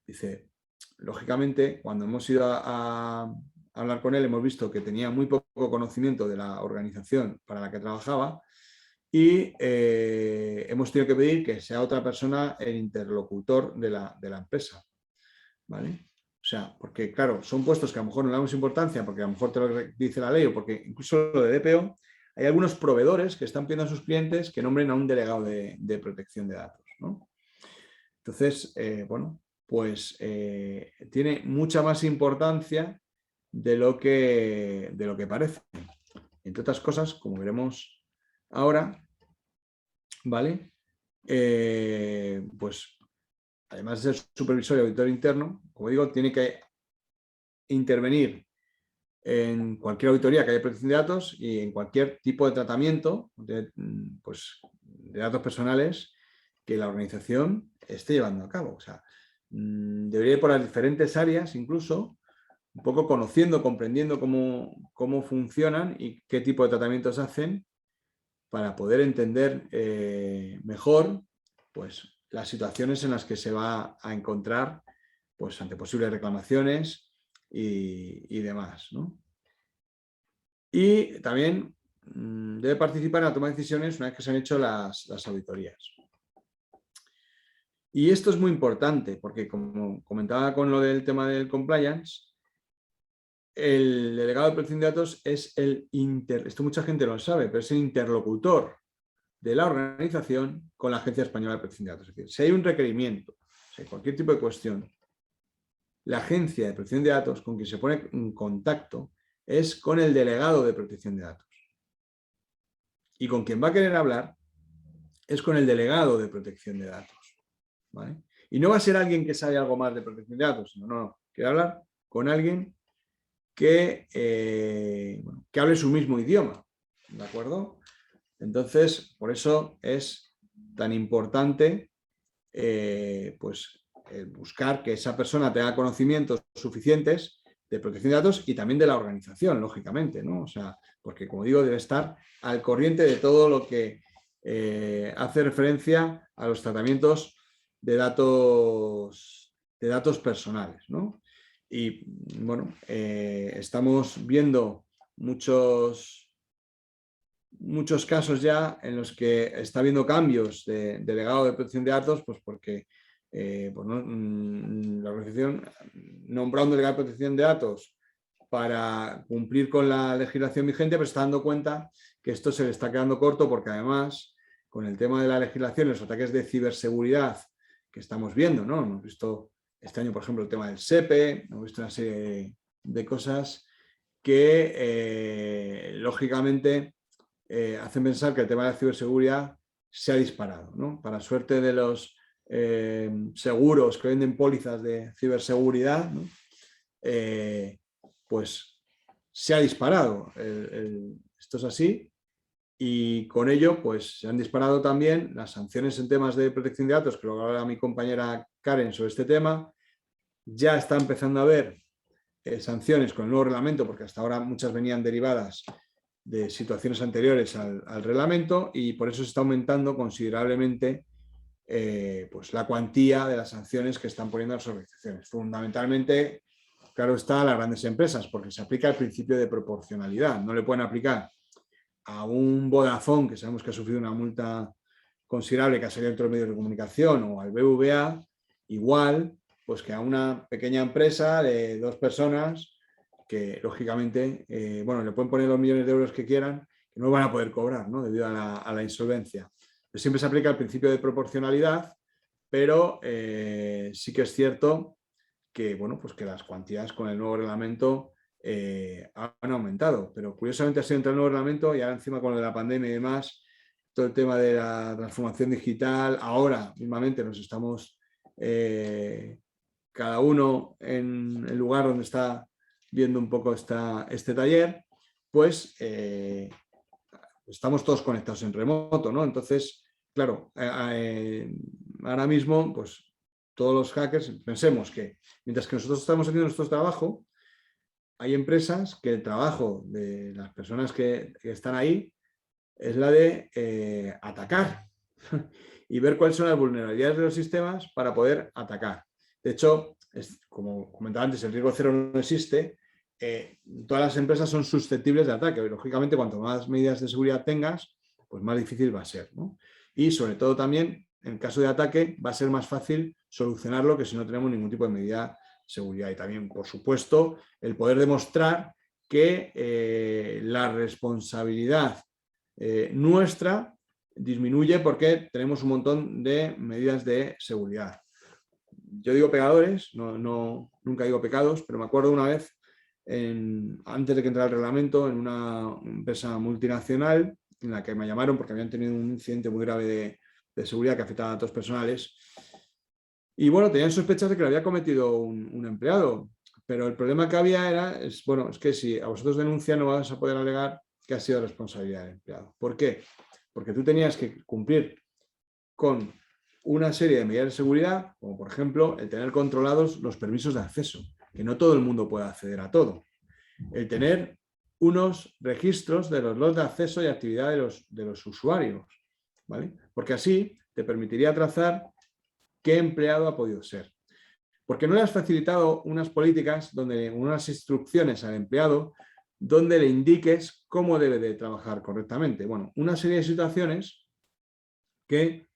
Dice, lógicamente, cuando hemos ido a hablar con él, hemos visto que tenía muy poco conocimiento de la organización para la que trabajaba y hemos tenido que pedir que sea otra persona el interlocutor de la empresa, ¿vale? O sea, porque claro, son puestos que a lo mejor no le damos importancia porque a lo mejor te lo dice la ley o porque incluso lo de DPO, hay algunos proveedores que están pidiendo a sus clientes que nombren a un delegado de protección de datos, ¿no? Entonces, bueno, pues tiene mucha más importancia de lo que parece. Entre otras cosas, como veremos ahora, ¿vale? Pues además de ser supervisor y auditor interno, como digo, tiene que intervenir en cualquier auditoría que haya protección de datos y en cualquier tipo de tratamiento pues, de datos personales que la organización esté llevando a cabo. O sea, debería ir por las diferentes áreas, incluso, un poco conociendo, comprendiendo cómo funcionan y qué tipo de tratamientos hacen para poder entender mejor pues, las situaciones en las que se va a encontrar pues, ante posibles reclamaciones y demás, ¿no? Y también debe participar en la toma de decisiones una vez que se han hecho las auditorías. Y esto es muy importante porque, como comentaba con lo del tema del compliance, el delegado de protección de datos es esto mucha gente lo sabe, pero es el interlocutor de la organización con la Agencia Española de Protección de Datos. Es decir, si hay un requerimiento, si hay cualquier tipo de cuestión, la Agencia de Protección de Datos con quien se pone en contacto es con el delegado de protección de datos. Y con quien va a querer hablar es con el delegado de protección de datos, ¿vale? Y no va a ser alguien que sabe algo más de protección de datos, sino, no, quiere hablar con alguien que hable su mismo idioma, ¿de acuerdo? Entonces, por eso es tan importante pues, buscar que esa persona tenga conocimientos suficientes de protección de datos y también de la organización, lógicamente, ¿no? O sea, porque, como digo, debe estar al corriente de todo lo que hace referencia a los tratamientos de datos personales, ¿no? Y, bueno, estamos viendo muchos casos ya en los que está habiendo cambios de delegado de protección de datos, pues porque pues no, la organización nombra un delegado de protección de datos para cumplir con la legislación vigente, pero está dando cuenta que esto se le está quedando corto porque además con el tema de la legislación, los ataques de ciberseguridad que estamos viendo, ¿no? Hemos visto este año, por ejemplo, el tema del SEPE, hemos visto una serie de cosas que lógicamente hacen pensar que el tema de la ciberseguridad se ha disparado, ¿no? Para suerte de los seguros que venden pólizas de ciberseguridad, ¿no? Pues se ha disparado. Esto es así. Y con ello, pues se han disparado también las sanciones en temas de protección de datos, que lo hablará mi compañera Karen sobre este tema. Ya está empezando a haber sanciones con el nuevo reglamento, porque hasta ahora muchas venían derivadas de situaciones anteriores al reglamento, y por eso se está aumentando considerablemente pues la cuantía de las sanciones que están poniendo las organizaciones. Fundamentalmente, claro está, a las grandes empresas, porque se aplica el principio de proporcionalidad. No le pueden aplicar a un Vodafone, que sabemos que ha sufrido una multa considerable que ha salido dentro de medios de comunicación, o al BBVA, igual pues que a una pequeña empresa de 2 personas que lógicamente bueno, le pueden poner los millones de euros que quieran, que no van a poder cobrar, ¿no? Debido a la insolvencia. Pero siempre se aplica el principio de proporcionalidad, pero sí que es cierto que, bueno, pues que las cuantías con el nuevo reglamento han aumentado, pero curiosamente ha sido entre el nuevo reglamento y ahora encima con lo de la pandemia y demás, todo el tema de la transformación digital, ahora mismamente nos estamos cada uno en el lugar donde está viendo un poco este taller, pues estamos todos conectados en remoto, ¿no? Entonces, claro, ahora mismo, pues todos los hackers, pensemos que mientras que nosotros estamos haciendo nuestro trabajo, hay empresas que el trabajo de las personas que están ahí es la de atacar y ver cuáles son las vulnerabilidades de los sistemas para poder atacar. De hecho, como comentaba antes, el riesgo cero no existe. Todas las empresas son susceptibles de ataque. Lógicamente, cuanto más medidas de seguridad tengas, pues más difícil va a ser, ¿no? Y sobre todo también, en caso de ataque, va a ser más fácil solucionarlo que si no tenemos ningún tipo de medida de seguridad. Y también, por supuesto, el poder demostrar que la responsabilidad nuestra disminuye porque tenemos un montón de medidas de seguridad. Yo digo pecadores, nunca digo pecados, pero me acuerdo una vez, antes de que entrara el reglamento, en una empresa multinacional en la que me llamaron porque habían tenido un incidente muy grave de seguridad que afectaba a datos personales. Y bueno, tenían sospechas de que lo había cometido un empleado, pero el problema que había es que si a vosotros denuncian no vas a poder alegar que ha sido responsabilidad del empleado. ¿Por qué? Porque tú tenías que cumplir con una serie de medidas de seguridad, como por ejemplo el tener controlados los permisos de acceso, que no todo el mundo puede acceder a todo. El tener unos registros de los logs de acceso y actividad de los usuarios, ¿vale? Porque así te permitiría trazar qué empleado ha podido ser. Porque no le has facilitado unas políticas, unas instrucciones al empleado donde le indiques cómo debe de trabajar correctamente. Bueno, una serie de situaciones que,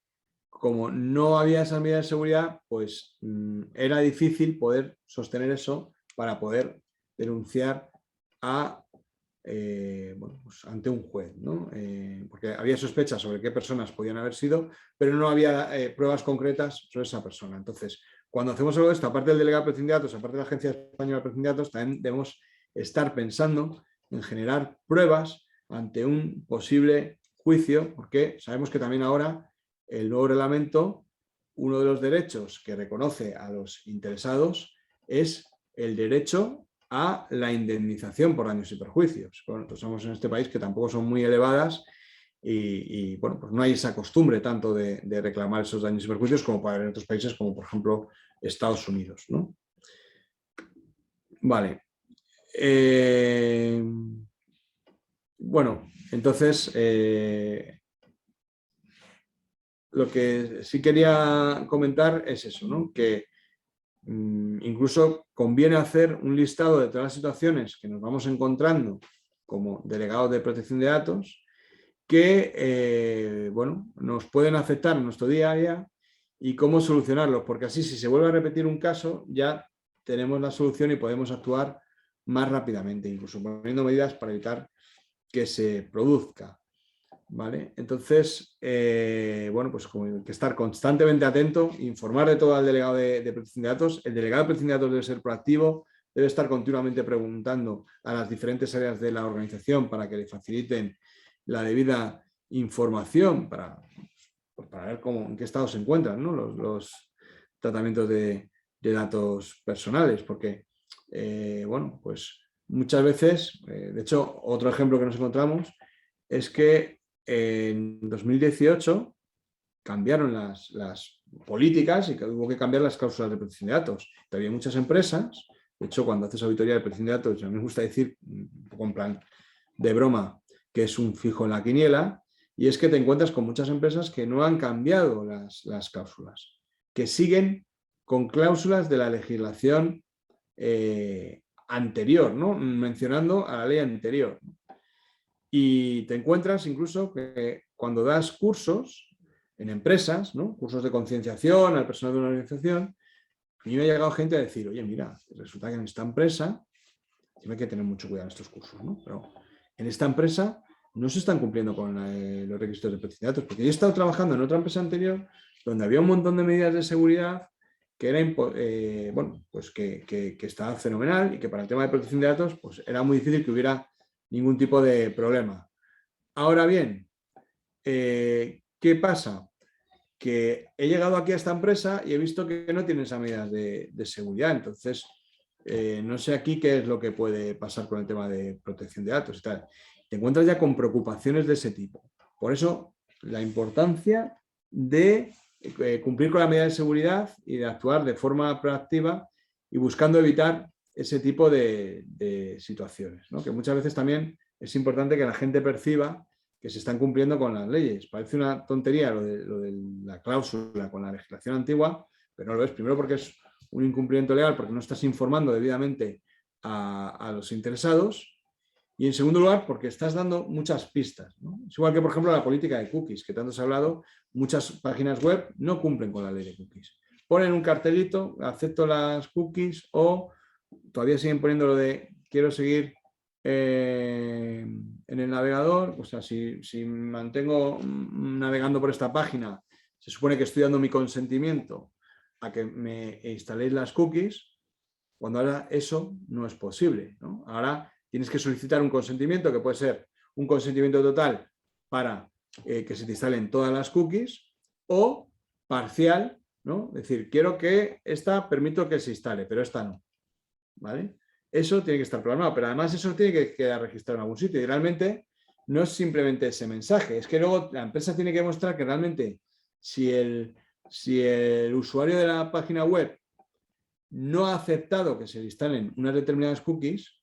como no había esas medidas de seguridad, pues era difícil poder sostener eso para poder denunciar pues ante un juez, ¿no? Porque había sospechas sobre qué personas podían haber sido, pero no había pruebas concretas sobre esa persona. Entonces, cuando hacemos algo de esto, aparte del delegado de protección de datos, aparte de la Agencia Española de Protección de Datos, también debemos estar pensando en generar pruebas ante un posible juicio, porque sabemos que también ahora el nuevo reglamento, uno de los derechos que reconoce a los interesados es el derecho a la indemnización por daños y perjuicios. Bueno, pues somos en este país que tampoco son muy elevadas y bueno, pues no hay esa costumbre tanto de reclamar esos daños y perjuicios como para en otros países como por ejemplo Estados Unidos, ¿no? Vale. Bueno, entonces lo que sí quería comentar es eso, ¿no? Que incluso conviene hacer un listado de todas las situaciones que nos vamos encontrando como delegados de protección de datos que bueno, nos pueden afectar en nuestro día a día y cómo solucionarlos, porque así si se vuelve a repetir un caso ya tenemos la solución y podemos actuar más rápidamente, incluso poniendo medidas para evitar que se produzca. ¿Vale? Entonces, bueno, pues como hay que estar constantemente atento, informar de todo al delegado de protección de datos. El delegado de protección de datos debe ser proactivo, debe estar continuamente preguntando a las diferentes áreas de la organización para que le faciliten la debida información para ver en qué estado se encuentran, ¿no? los tratamientos de datos personales, porque, bueno, pues muchas veces, de hecho, otro ejemplo que nos encontramos es que en 2018 cambiaron las políticas y que hubo que cambiar las cláusulas de protección de datos. Todavía hay muchas empresas, de hecho, cuando haces auditoría de protección de datos, a mí me gusta decir, un poco en plan de broma, que es un fijo en la quiniela, y es que te encuentras con muchas empresas que no han cambiado las cláusulas, que siguen con cláusulas de la legislación anterior, ¿no? Mencionando a la ley anterior. Y te encuentras incluso que cuando das cursos en empresas, ¿no? Cursos de concienciación al personal de una organización, a mí me ha llegado gente a decir, oye, mira, resulta que en esta empresa, hay que tener mucho cuidado en estos cursos, ¿no? Pero en esta empresa no se están cumpliendo con los requisitos de protección de datos, porque yo he estado trabajando en otra empresa anterior donde había un montón de medidas de seguridad que era, bueno, pues que estaba fenomenal y que para el tema de protección de datos pues era muy difícil que hubiera ningún tipo de problema. Ahora bien, ¿qué pasa? Que he llegado aquí a esta empresa y he visto que no tienen esas medidas de seguridad. Entonces, no sé aquí qué es lo que puede pasar con el tema de protección de datos y tal. Te encuentras ya con preocupaciones de ese tipo. Por eso, la importancia de cumplir con la medida de seguridad y de actuar de forma proactiva y buscando evitar ese tipo de situaciones, ¿no? Que muchas veces también es importante que la gente perciba que se están cumpliendo con las leyes. Parece una tontería lo de la cláusula con la legislación antigua, pero no lo es. Primero porque es un incumplimiento legal, porque no estás informando debidamente a los interesados. Y en segundo lugar, porque estás dando muchas pistas, ¿no? Es igual que, por ejemplo, la política de cookies, que tanto se ha hablado, muchas páginas web no cumplen con la ley de cookies. Ponen un cartelito, acepto las cookies, o todavía siguen poniendo lo de quiero seguir en el navegador. O sea, si mantengo navegando por esta página, se supone que estoy dando mi consentimiento a que me instaléis las cookies, cuando ahora eso no es posible, ¿no? Ahora tienes que solicitar un consentimiento que puede ser un consentimiento total para que se te instalen todas las cookies o parcial, ¿no? Es decir, quiero que esta permito que se instale, pero esta no, ¿vale? Eso tiene que estar programado, pero además eso tiene que quedar registrado en algún sitio y realmente no es simplemente ese mensaje, es que luego la empresa tiene que mostrar que realmente si el usuario de la página web no ha aceptado que se le instalen unas determinadas cookies,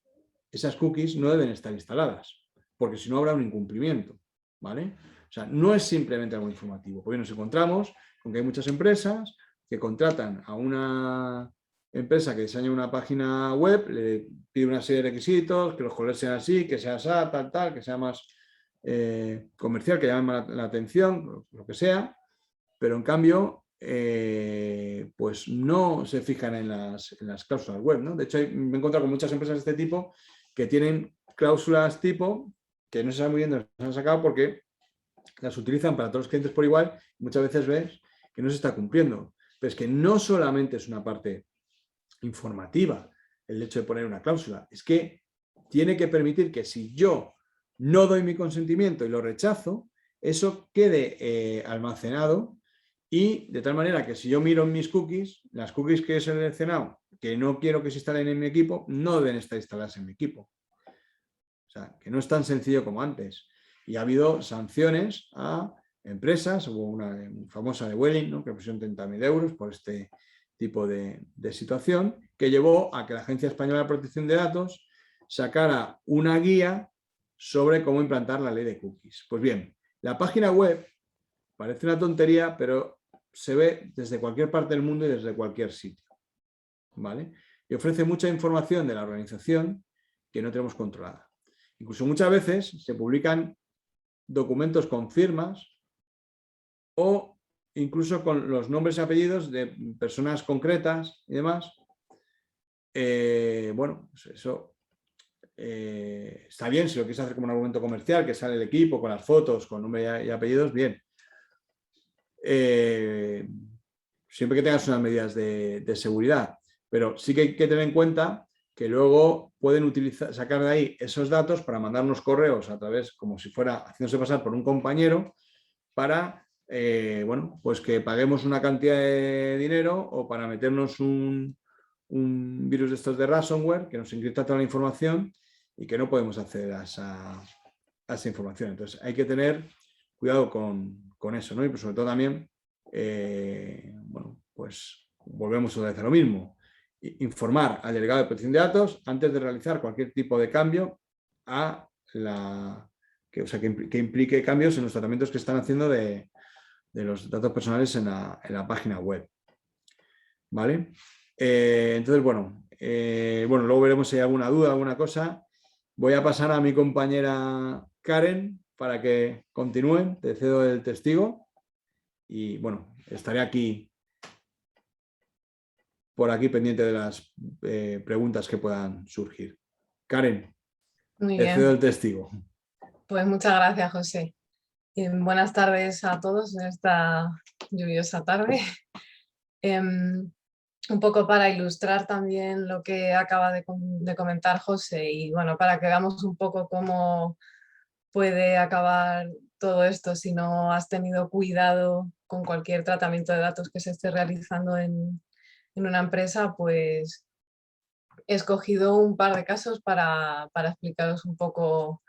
esas cookies no deben estar instaladas, porque si no habrá un incumplimiento, ¿vale? O sea, no es simplemente algo informativo, porque nos encontramos con que hay muchas empresas que contratan a una empresa que diseña una página web, le pide una serie de requisitos, que los colores sean así, que sea así, tal, que sea más comercial, que llame la atención, lo que sea, pero en cambio pues no se fijan en las cláusulas web, ¿no? De hecho, me he encontrado con muchas empresas de este tipo que tienen cláusulas tipo que no se sabe muy bien de dónde se han sacado porque las utilizan para todos los clientes por igual y muchas veces ves que no se está cumpliendo. Pero es que no solamente es una parte informativa el hecho de poner una cláusula, es que tiene que permitir que si yo no doy mi consentimiento y lo rechazo, eso quede almacenado y de tal manera que si yo miro en mis cookies, las cookies que he seleccionado que no quiero que se instalen en mi equipo, no deben estar instaladas en mi equipo. O sea, que no es tan sencillo como antes. Y ha habido sanciones a empresas, hubo una famosa de Vueling, ¿no? Que pusieron 30.000 euros por este tipo de situación, que llevó a que la Agencia Española de Protección de Datos sacara una guía sobre cómo implantar la ley de cookies. Pues bien, la página web parece una tontería, pero se ve desde cualquier parte del mundo y desde cualquier sitio, ¿vale? Y ofrece mucha información de la organización que no tenemos controlada. Incluso muchas veces se publican documentos con firmas o incluso con los nombres y apellidos de personas concretas y demás. Bueno, pues eso está bien si lo quieres hacer como un argumento comercial, que sale el equipo con las fotos, con nombre y apellidos, bien. Siempre que tengas unas medidas de seguridad, pero sí que hay que tener en cuenta que luego pueden sacar de ahí esos datos para mandarnos correos a través, como si fuera haciéndose pasar por un compañero, para, bueno, pues que paguemos una cantidad de dinero o para meternos un virus de estos de ransomware que nos encripta toda la información y que no podemos acceder a esa información. Entonces hay que tener cuidado con eso, ¿no? Y pues sobre todo también, bueno, pues volvemos otra vez a lo mismo. Informar al delegado de protección de datos antes de realizar cualquier tipo de cambio a que implique cambios en los tratamientos que están haciendo de los datos personales en la página web. ¿Vale? Entonces, bueno, luego veremos si hay alguna duda, alguna cosa. Voy a pasar a mi compañera Karen para que continúen. Te cedo el testigo y, bueno, estaré aquí por aquí pendiente de las preguntas que puedan surgir. Karen, Muy te cedo el bien, testigo. pues muchas gracias, José. Y buenas tardes a todos en esta lluviosa tarde. Un poco para ilustrar también lo que acaba de comentar José y bueno, para que veamos un poco cómo puede acabar todo esto si no has tenido cuidado con cualquier tratamiento de datos que se esté realizando en una empresa, pues he escogido un par de casos para explicaros un poco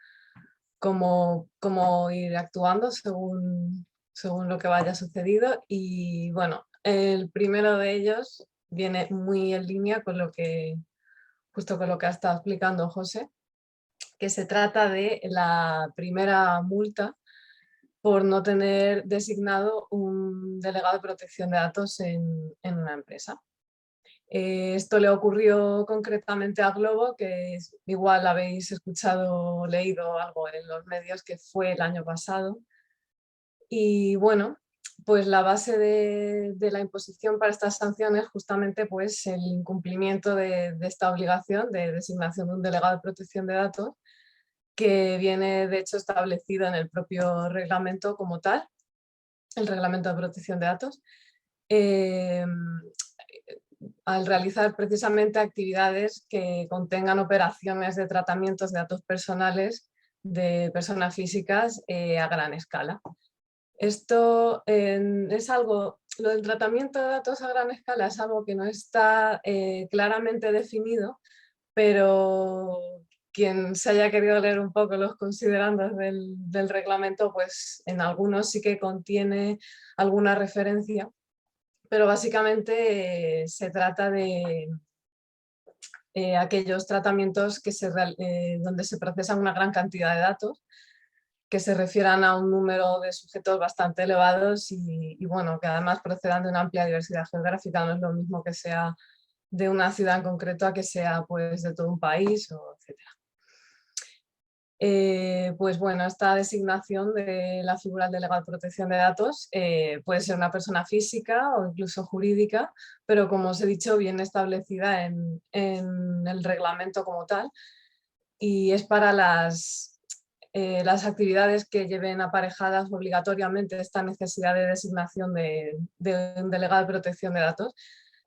cómo ir actuando según lo que vaya sucedido. Y bueno, el primero de ellos viene muy en línea con justo con lo que ha estado explicando José, que se trata de la primera multa por no tener designado un delegado de protección de datos en una empresa. Esto le ocurrió concretamente a Glovo, que igual habéis escuchado o leído algo en los medios, que fue el año pasado. Y bueno, pues la base de la imposición para estas sanciones justamente pues el incumplimiento de esta obligación de designación de un delegado de protección de datos, que viene de hecho establecido en el propio reglamento como tal, el reglamento de protección de datos. Al realizar precisamente actividades que contengan operaciones de tratamientos de datos personales de personas físicas a gran escala. Esto es algo, lo del tratamiento de datos a gran escala es algo que no está claramente definido, pero quien se haya querido leer un poco los considerandos del reglamento, pues en algunos sí que contiene alguna referencia, pero básicamente se trata de aquellos tratamientos donde se procesan una gran cantidad de datos que se refieran a un número de sujetos bastante elevados y bueno, que además procedan de una amplia diversidad geográfica. No es lo mismo que sea de una ciudad en concreto a que sea pues de todo un país, etcétera. Pues bueno, esta designación de la figura del delegado de protección de datos puede ser una persona física o incluso jurídica, pero como os he dicho, viene establecida en el reglamento como tal, y es para las actividades que lleven aparejadas obligatoriamente esta necesidad de designación de un delegado de protección de datos.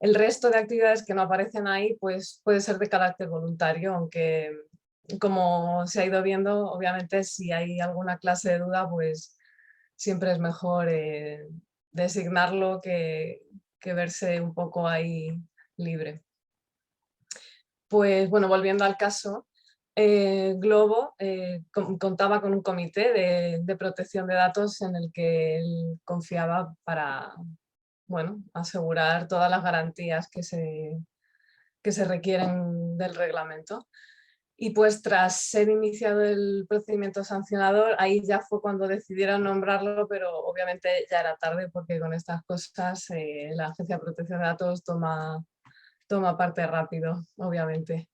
El resto de actividades que no aparecen ahí pues puede ser de carácter voluntario, aunque como se ha ido viendo, obviamente si hay alguna clase de duda, pues siempre es mejor designarlo que verse un poco ahí libre. Pues bueno, volviendo al caso, Glovo contaba con un comité de protección de datos en el que él confiaba para asegurar todas las garantías que se requieren del reglamento. Y pues tras ser iniciado el procedimiento sancionador, ahí ya fue cuando decidieron nombrarlo, pero obviamente ya era tarde porque con estas cosas la Agencia de Protección de Datos toma parte rápido, obviamente.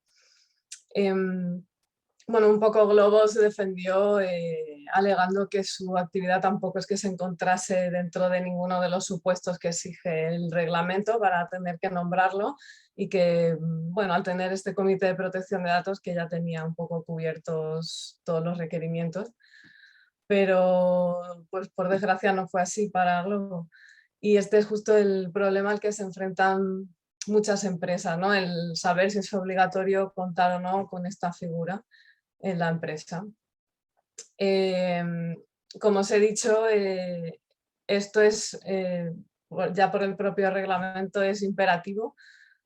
bueno, un poco Glovo se defendió alegando que su actividad tampoco es que se encontrase dentro de ninguno de los supuestos que exige el reglamento para tener que nombrarlo y que, bueno, al tener este comité de protección de datos que ya tenía un poco cubiertos todos los requerimientos, pero pues por desgracia no fue así para Glovo. Y este es justo el problema al que se enfrentan muchas empresas, ¿no? El saber si es obligatorio contar o no con esta figura en la empresa. Como os he dicho, esto es, ya por el propio reglamento, es imperativo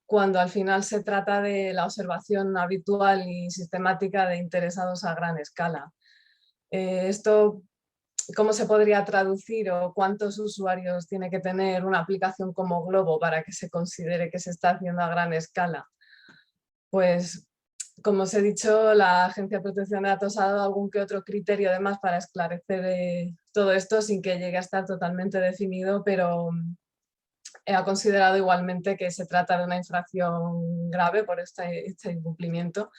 cuando al final se trata de la observación habitual y sistemática de interesados a gran escala. Esto, ¿cómo se podría traducir o cuántos usuarios tiene que tener una aplicación como Glovo para que se considere que se está haciendo a gran escala? Pues, como os he dicho, la Agencia de Protección de Datos ha dado algún que otro criterio además para esclarecer todo esto sin que llegue a estar totalmente definido, pero ha considerado igualmente que se trata de una infracción grave por este incumplimiento,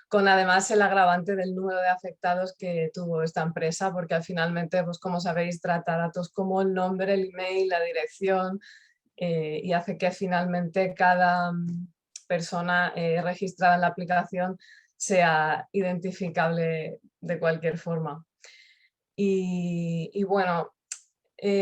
con además el agravante del número de afectados que tuvo esta empresa, porque finalmente, pues como sabéis, trata datos como el nombre, el email, la dirección, y hace que finalmente cada persona registrada en la aplicación sea identificable de cualquier forma. Y bueno,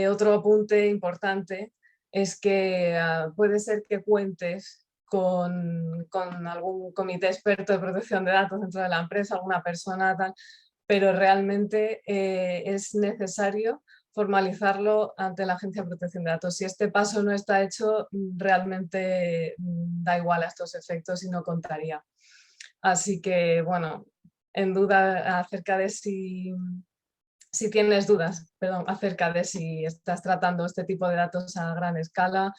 otro apunte importante es que puede ser que cuentes con algún comité experto de protección de datos dentro de la empresa, alguna persona tal, pero realmente es necesario formalizarlo ante la Agencia de Protección de Datos. Si este paso no está hecho, realmente da igual a estos efectos y no contaría. Así que, bueno, en duda acerca de si tienes dudas, perdón, acerca de si estás tratando este tipo de datos a gran escala,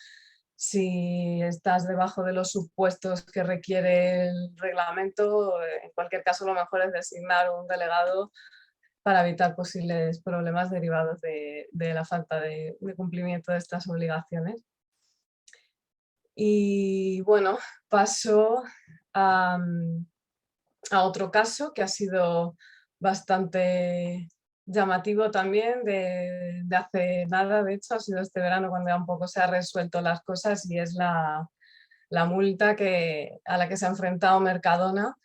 si estás debajo de los supuestos que requiere el reglamento, en cualquier caso lo mejor es designar un delegado para evitar posibles problemas derivados de la falta de cumplimiento de estas obligaciones. Y bueno, paso a otro caso que ha sido bastante llamativo también de hace nada, de hecho, ha sido este verano cuando ya un poco se han resuelto las cosas, y es la multa a la que se ha enfrentado Mercadona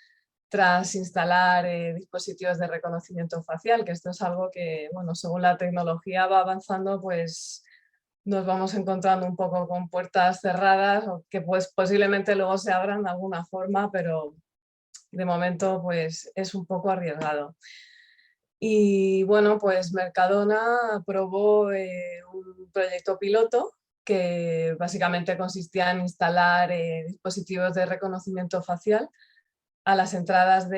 tras instalar dispositivos de reconocimiento facial, que esto es algo que, bueno, según la tecnología va avanzando, pues nos vamos encontrando un poco con puertas cerradas, o que pues posiblemente luego se abran de alguna forma, pero de momento pues es un poco arriesgado. Y bueno, pues Mercadona aprobó un proyecto piloto que básicamente consistía en instalar dispositivos de reconocimiento facial a las entradas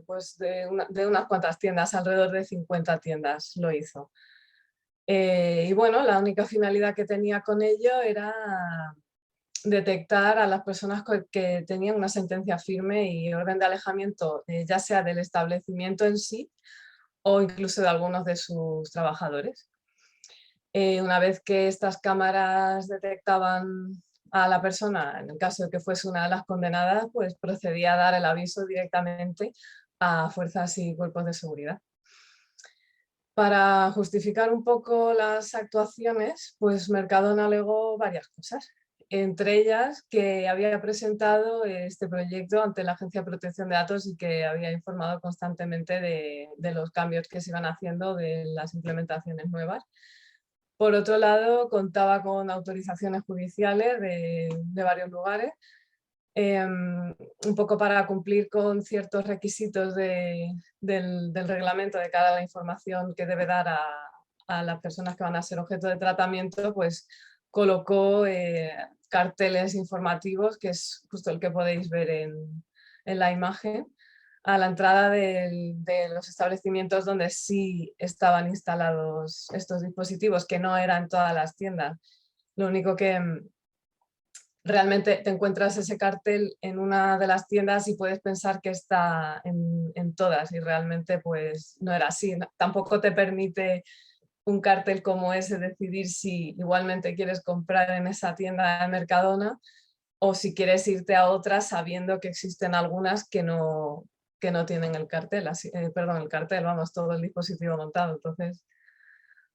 pues de unas cuantas tiendas, alrededor de 50 tiendas lo hizo. Y bueno, la única finalidad que tenía con ello era detectar a las personas que tenían una sentencia firme y orden de alejamiento, ya sea del establecimiento en sí o incluso de algunos de sus trabajadores. Una vez que estas cámaras detectaban a la persona, en el caso de que fuese una de las condenadas, pues procedía a dar el aviso directamente a fuerzas y cuerpos de seguridad. Para justificar un poco las actuaciones, pues Mercadona alegó varias cosas. Entre ellas, que había presentado este proyecto ante la Agencia de Protección de Datos y que había informado constantemente de los cambios que se iban haciendo, de las implementaciones nuevas. Por otro lado, contaba con autorizaciones judiciales de varios lugares, un poco para cumplir con ciertos requisitos del reglamento de cara a la información que debe dar a las personas que van a ser objeto de tratamiento, pues colocó carteles informativos, que es justo el que podéis ver en la imagen, a la entrada de los establecimientos donde sí estaban instalados estos dispositivos, que no eran todas las tiendas. Lo único que realmente te encuentras ese cartel en una de las tiendas y puedes pensar que está en todas, y realmente pues no era así. Tampoco te permite un cartel como ese decidir si igualmente quieres comprar en esa tienda de Mercadona o si quieres irte a otras sabiendo que existen algunas que no que no tienen el cartel, perdón, el cartel, vamos, todo el dispositivo montado. Entonces,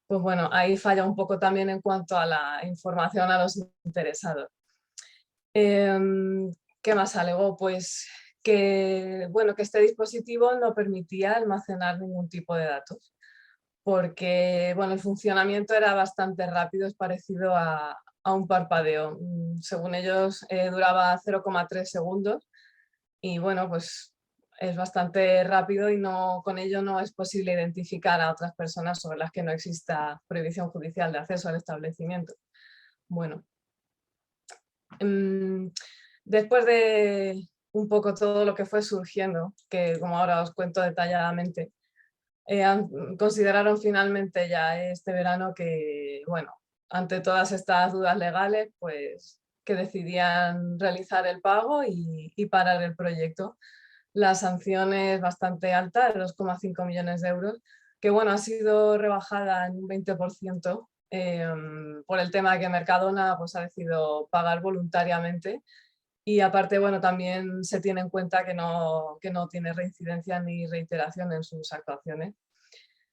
pues bueno, ahí falla un poco también en cuanto a la información a los interesados. ¿Qué más alegó? Pues que, bueno, que este dispositivo no permitía almacenar ningún tipo de datos, porque bueno, el funcionamiento era bastante rápido, es parecido a un parpadeo. Según ellos, duraba 0,3 segundos y bueno, pues es bastante rápido y con ello no es posible identificar a otras personas sobre las que no exista prohibición judicial de acceso al establecimiento. Bueno, después de un poco todo lo que fue surgiendo, que como ahora os cuento detalladamente, consideraron finalmente ya este verano que, bueno, ante todas estas dudas legales, pues que decidían realizar el pago y parar el proyecto. La sanción es bastante alta, de 2,5 millones de euros, que bueno, ha sido rebajada en un 20% por el tema de que Mercadona pues, ha decidido pagar voluntariamente. Y aparte, bueno, también se tiene en cuenta que no tiene reincidencia ni reiteración en sus actuaciones.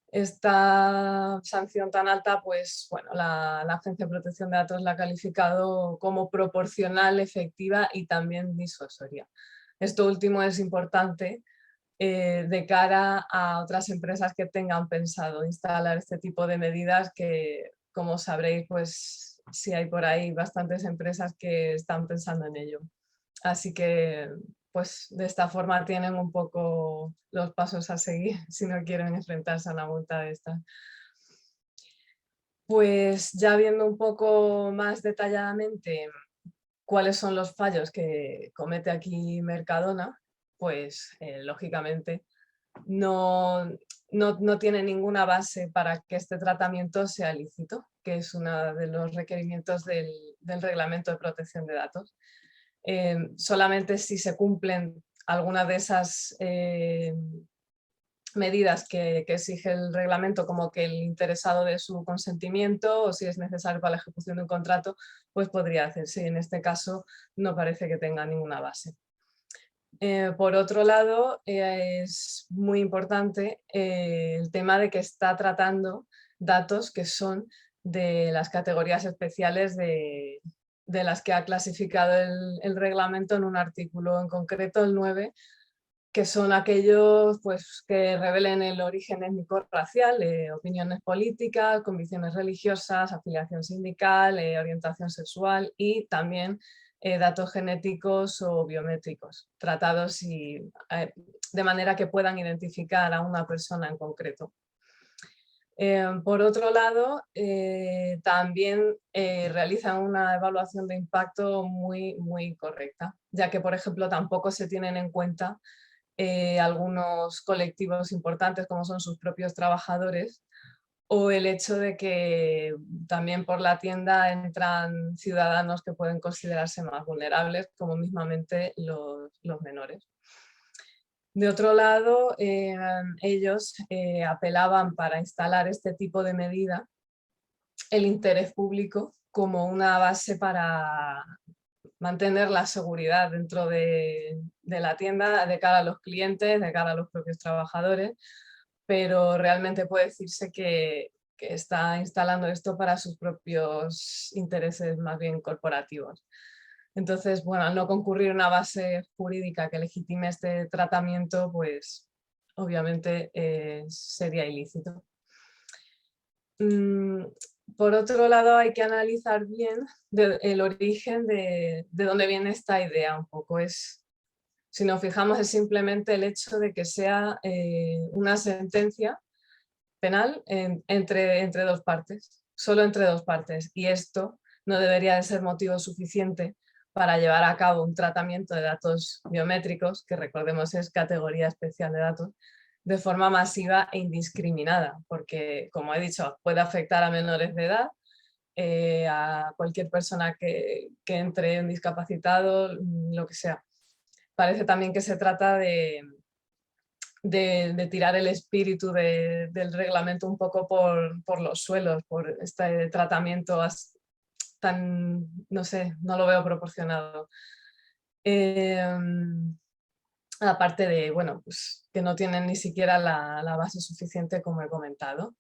Esta sanción tan alta, pues bueno, la Agencia de Protección de Datos la ha calificado como proporcional, efectiva y también disuasoria. Esto último es importante de cara a otras empresas que tengan pensado instalar este tipo de medidas que, como sabréis, pues sí hay por ahí bastantes empresas que están pensando en ello. Así que, pues de esta forma tienen un poco los pasos a seguir si no quieren enfrentarse a una multa de esta. Pues ya viendo un poco más detalladamente cuáles son los fallos que comete aquí Mercadona, pues lógicamente no tiene ninguna base para que este tratamiento sea lícito, que es uno de los requerimientos del Reglamento de Protección de Datos. Solamente si se cumplen algunas de esas medidas que exige el reglamento, como que el interesado dé su consentimiento o si es necesario para la ejecución de un contrato, pues podría hacerse. En este caso no parece que tenga ninguna base. Por otro lado, es muy importante el tema de que está tratando datos que son de las categorías especiales de las que ha clasificado el reglamento en un artículo en concreto, el 9, que son aquellos pues, que revelen el origen étnico-racial, opiniones políticas, convicciones religiosas, afiliación sindical, orientación sexual y también datos genéticos o biométricos, tratados de manera que puedan identificar a una persona en concreto. Por otro lado, también realizan una evaluación de impacto muy, muy correcta, ya que, por ejemplo, tampoco se tienen en cuenta algunos colectivos importantes como son sus propios trabajadores o el hecho de que también por la tienda entran ciudadanos que pueden considerarse más vulnerables, como mismamente los menores. De otro lado, ellos apelaban para instalar este tipo de medida el interés público como una base para mantener la seguridad dentro de la tienda de cara a los clientes, de cara a los propios trabajadores, pero realmente puede decirse que está instalando esto para sus propios intereses más bien corporativos. Entonces, bueno, al no concurrir una base jurídica que legitime este tratamiento, pues obviamente sería ilícito. Por otro lado, hay que analizar bien el origen de dónde viene esta idea un poco. Si nos fijamos, es simplemente el hecho de que sea una sentencia penal entre dos partes, solo entre dos partes. Y esto no debería de ser motivo suficiente para llevar a cabo un tratamiento de datos biométricos, que recordemos es categoría especial de datos, de forma masiva e indiscriminada, porque, como he dicho, puede afectar a menores de edad, a cualquier persona que entre en discapacitado, lo que sea. Parece también que se trata de tirar el espíritu del reglamento un poco por los suelos, por este tratamiento tan, no sé, no lo veo proporcionado. aparte de, bueno, pues que no tienen ni siquiera la base suficiente, como he comentado.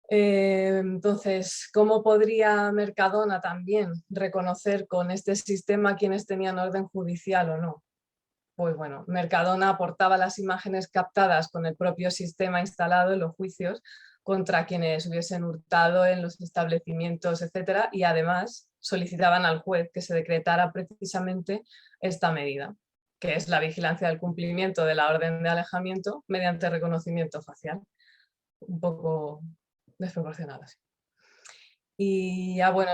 Entonces, ¿cómo podría Mercadona también reconocer con este sistema quiénes tenían orden judicial o no? Pues bueno, Mercadona aportaba las imágenes captadas con el propio sistema instalado en los juicios contra quienes hubiesen hurtado en los establecimientos, etcétera, y además solicitaban al juez que se decretara precisamente esta medida, que es la vigilancia del cumplimiento de la orden de alejamiento mediante reconocimiento facial. Un poco desproporcionado, así. Y ya bueno,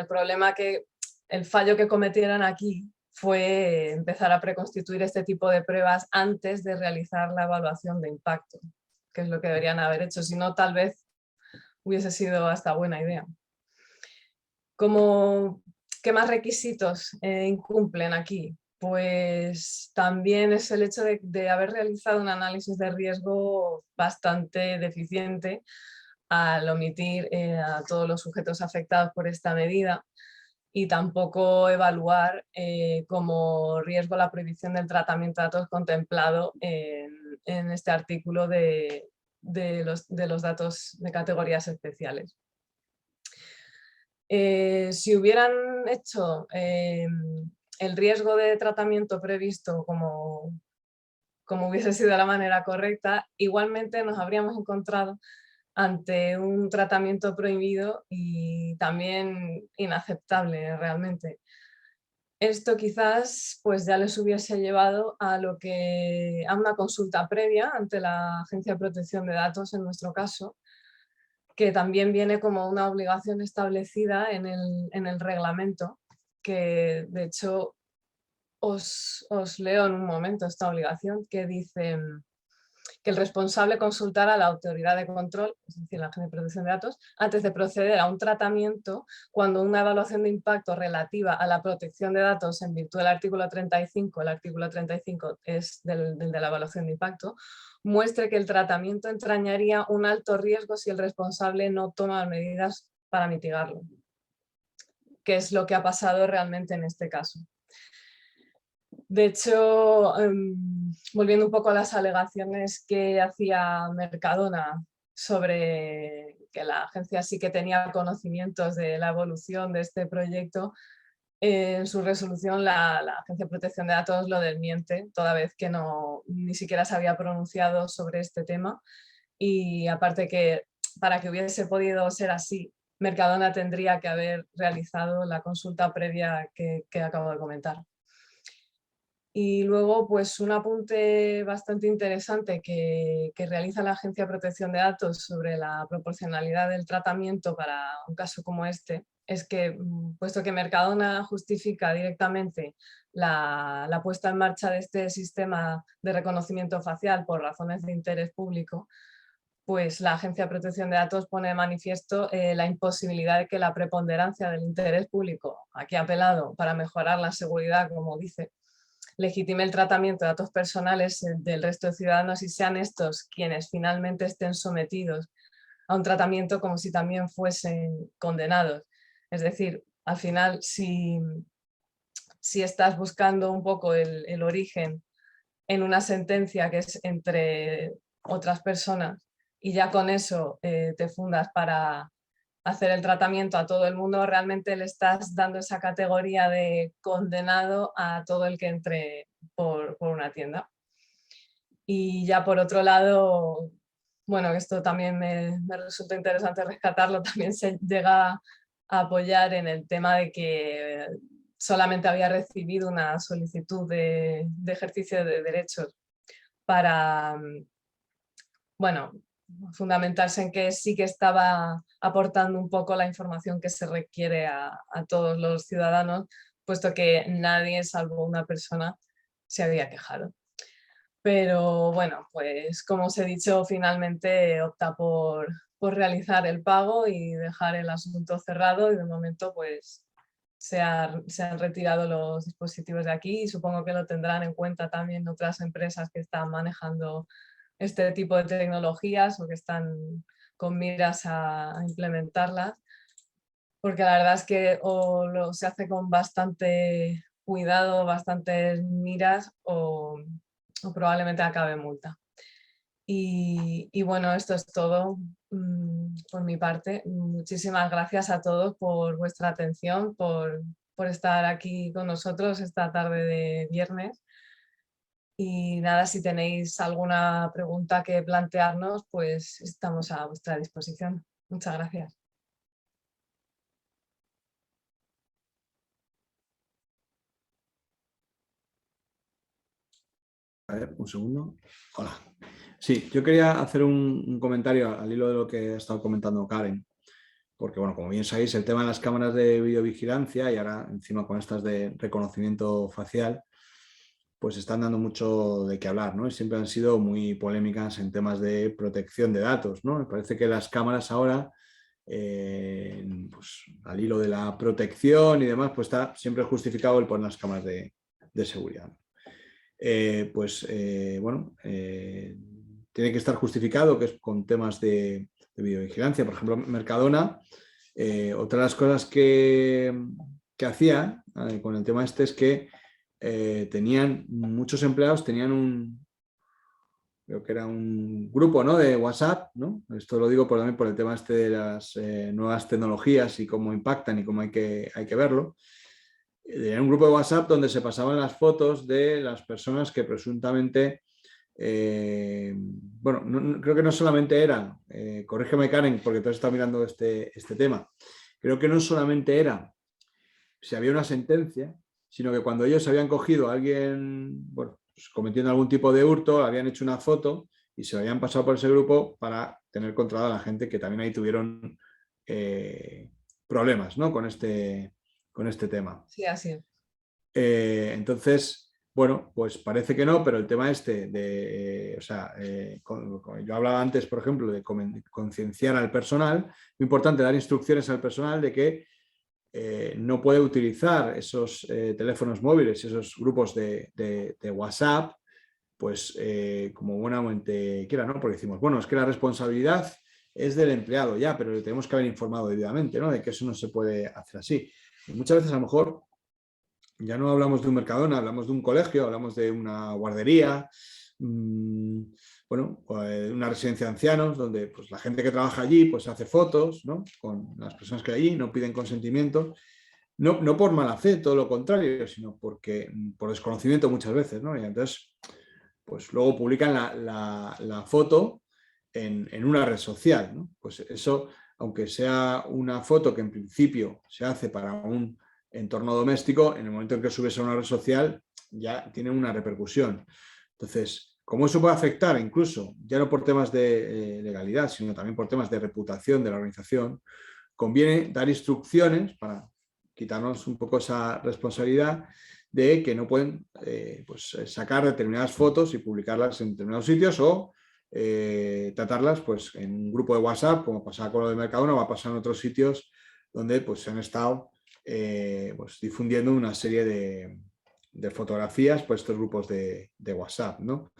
el fallo que cometieron aquí fue empezar a preconstituir este tipo de pruebas antes de realizar la evaluación de impacto, que es lo que deberían haber hecho, si no tal vez hubiese sido hasta buena idea. ¿Qué más requisitos incumplen aquí? Pues también es el hecho de haber realizado un análisis de riesgo bastante deficiente al omitir a todos los sujetos afectados por esta medida y tampoco evaluar como riesgo la prohibición del tratamiento de datos contemplado en este artículo de los datos de categorías especiales. Si hubieran hecho el riesgo de tratamiento previsto como hubiese sido la manera correcta, igualmente nos habríamos encontrado ante un tratamiento prohibido y también inaceptable realmente. Esto quizás pues ya les hubiese llevado a una consulta previa ante la Agencia de Protección de Datos en nuestro caso, que también viene como una obligación establecida en el reglamento, que de hecho os leo en un momento esta obligación, que dice que el responsable consultará a la autoridad de control, es decir, la Agencia de Protección de Datos, antes de proceder a un tratamiento cuando una evaluación de impacto relativa a la protección de datos en virtud del artículo 35, el artículo 35 es del de la evaluación de impacto, muestre que el tratamiento entrañaría un alto riesgo si el responsable no toma medidas para mitigarlo, que es lo que ha pasado realmente en este caso. De hecho, volviendo un poco a las alegaciones que hacía Mercadona sobre que la agencia sí que tenía conocimientos de la evolución de este proyecto, en su resolución la Agencia de Protección de Datos lo desmiente, toda vez que ni siquiera se había pronunciado sobre este tema. Y aparte que para que hubiese podido ser así, Mercadona tendría que haber realizado la consulta previa que acabo de comentar. Y luego, pues un apunte bastante interesante que realiza la Agencia de Protección de Datos sobre la proporcionalidad del tratamiento para un caso como este, es que, puesto que Mercadona justifica directamente la puesta en marcha de este sistema de reconocimiento facial por razones de interés público, pues la Agencia de Protección de Datos pone de manifiesto la imposibilidad de que la preponderancia del interés público, aquí apelado para mejorar la seguridad, como dice, legitime el tratamiento de datos personales del resto de ciudadanos y sean estos quienes finalmente estén sometidos a un tratamiento como si también fuesen condenados. Es decir, al final, si estás buscando un poco el origen en una sentencia que es entre otras personas y ya con eso te fundas para hacer el tratamiento a todo el mundo, realmente le estás dando esa categoría de condenado a todo el que entre por una tienda. Y ya por otro lado, bueno, esto también me resulta interesante rescatarlo, también se llega a apoyar en el tema de que solamente había recibido una solicitud de ejercicio de derechos para, bueno, fundamentarse en que sí que estaba aportando un poco la información que se requiere a todos los ciudadanos, puesto que nadie, salvo una persona, se había quejado. Pero bueno, pues como os he dicho, finalmente opta por realizar el pago y dejar el asunto cerrado y de momento pues se han retirado los dispositivos de aquí y supongo que lo tendrán en cuenta también otras empresas que están manejando este tipo de tecnologías o que están con miras a implementarlas, porque la verdad es que o se hace con bastante cuidado, bastantes miras, o o probablemente acabe en multa. Y bueno, esto es todo por mi parte. Muchísimas gracias a todos por vuestra atención, por estar aquí con nosotros esta tarde de viernes. Y nada, si tenéis alguna pregunta que plantearnos, pues estamos a vuestra disposición. Muchas gracias. A ver, un segundo. Hola. Sí, yo quería hacer un comentario al hilo de lo que ha estado comentando Karen. Porque, bueno, como bien sabéis, el tema de las cámaras de videovigilancia y ahora encima con estas de reconocimiento facial, pues están dando mucho de qué hablar, ¿no? Y siempre han sido muy polémicas en temas de protección de datos, ¿no? Me parece que las cámaras ahora, pues, al hilo de la protección y demás, pues está siempre justificado el poner las cámaras de seguridad. Bueno, tiene que estar justificado que es con temas de videovigilancia. Por ejemplo, Mercadona, otra de las cosas que hacía con el tema este es que tenían muchos empleados, tenían creo que era un grupo, ¿no?, de WhatsApp, ¿no? Esto lo digo también por el tema este de las nuevas tecnologías y cómo impactan y cómo hay que verlo. Era un grupo de WhatsApp donde se pasaban las fotos de las personas que presuntamente, bueno, creo que no solamente era, corrígeme Karen, porque tú has estado mirando este tema, creo que no solamente era si había una sentencia, sino que cuando ellos habían cogido a alguien, bueno, pues cometiendo algún tipo de hurto, habían hecho una foto y se habían pasado por ese grupo para tener controlada a la gente que también ahí tuvieron problemas, ¿no?, con este tema. Sí, así es. Entonces, bueno, pues parece que no, pero el tema este de, yo hablaba antes, por ejemplo, de concienciar al personal, muy importante dar instrucciones al personal de que no puede utilizar esos teléfonos móviles, esos grupos de WhatsApp, pues como buenamente quiera, ¿no? Porque decimos, bueno, es que la responsabilidad es del empleado ya, pero le tenemos que haber informado debidamente, ¿no?, de que eso no se puede hacer así. Y muchas veces a lo mejor ya no hablamos de un Mercadona, hablamos de un colegio, hablamos de una guardería, bueno, una residencia de ancianos, donde pues, la gente que trabaja allí pues, hace fotos, ¿no?, con las personas que hay allí, no piden consentimiento, no por mala fe, todo lo contrario, sino porque por desconocimiento muchas veces, ¿no? Y entonces, pues luego publican la foto en una red social, ¿no? Pues eso, aunque sea una foto que en principio se hace para un entorno doméstico, en el momento en que subes a una red social ya tiene una repercusión. Entonces, ¿cómo eso puede afectar incluso, ya no por temas de legalidad, sino también por temas de reputación de la organización? Conviene dar instrucciones para quitarnos un poco esa responsabilidad de que no pueden pues, sacar determinadas fotos y publicarlas en determinados sitios o tratarlas pues, en un grupo de WhatsApp, como pasaba con lo de Mercadona, va a pasar en otros sitios donde pues, se han estado pues, difundiendo una serie de fotografías por estos grupos de WhatsApp, ¿no?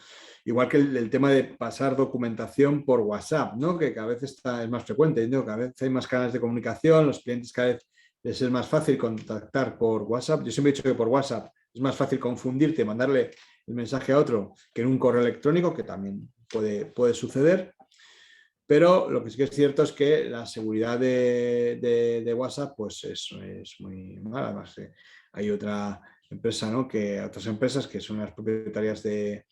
Igual que el tema de pasar documentación por WhatsApp, ¿no?, que cada vez es más frecuente, ¿no?, cada vez hay más canales de comunicación, los clientes cada vez les es más fácil contactar por WhatsApp. Yo siempre he dicho que por WhatsApp es más fácil confundirte, mandarle el mensaje a otro que en un correo electrónico, que también puede suceder. Pero lo que sí que es cierto es que la seguridad de WhatsApp pues es muy mala. Además, hay otra empresa, ¿no?, otras empresas que son las propietarias de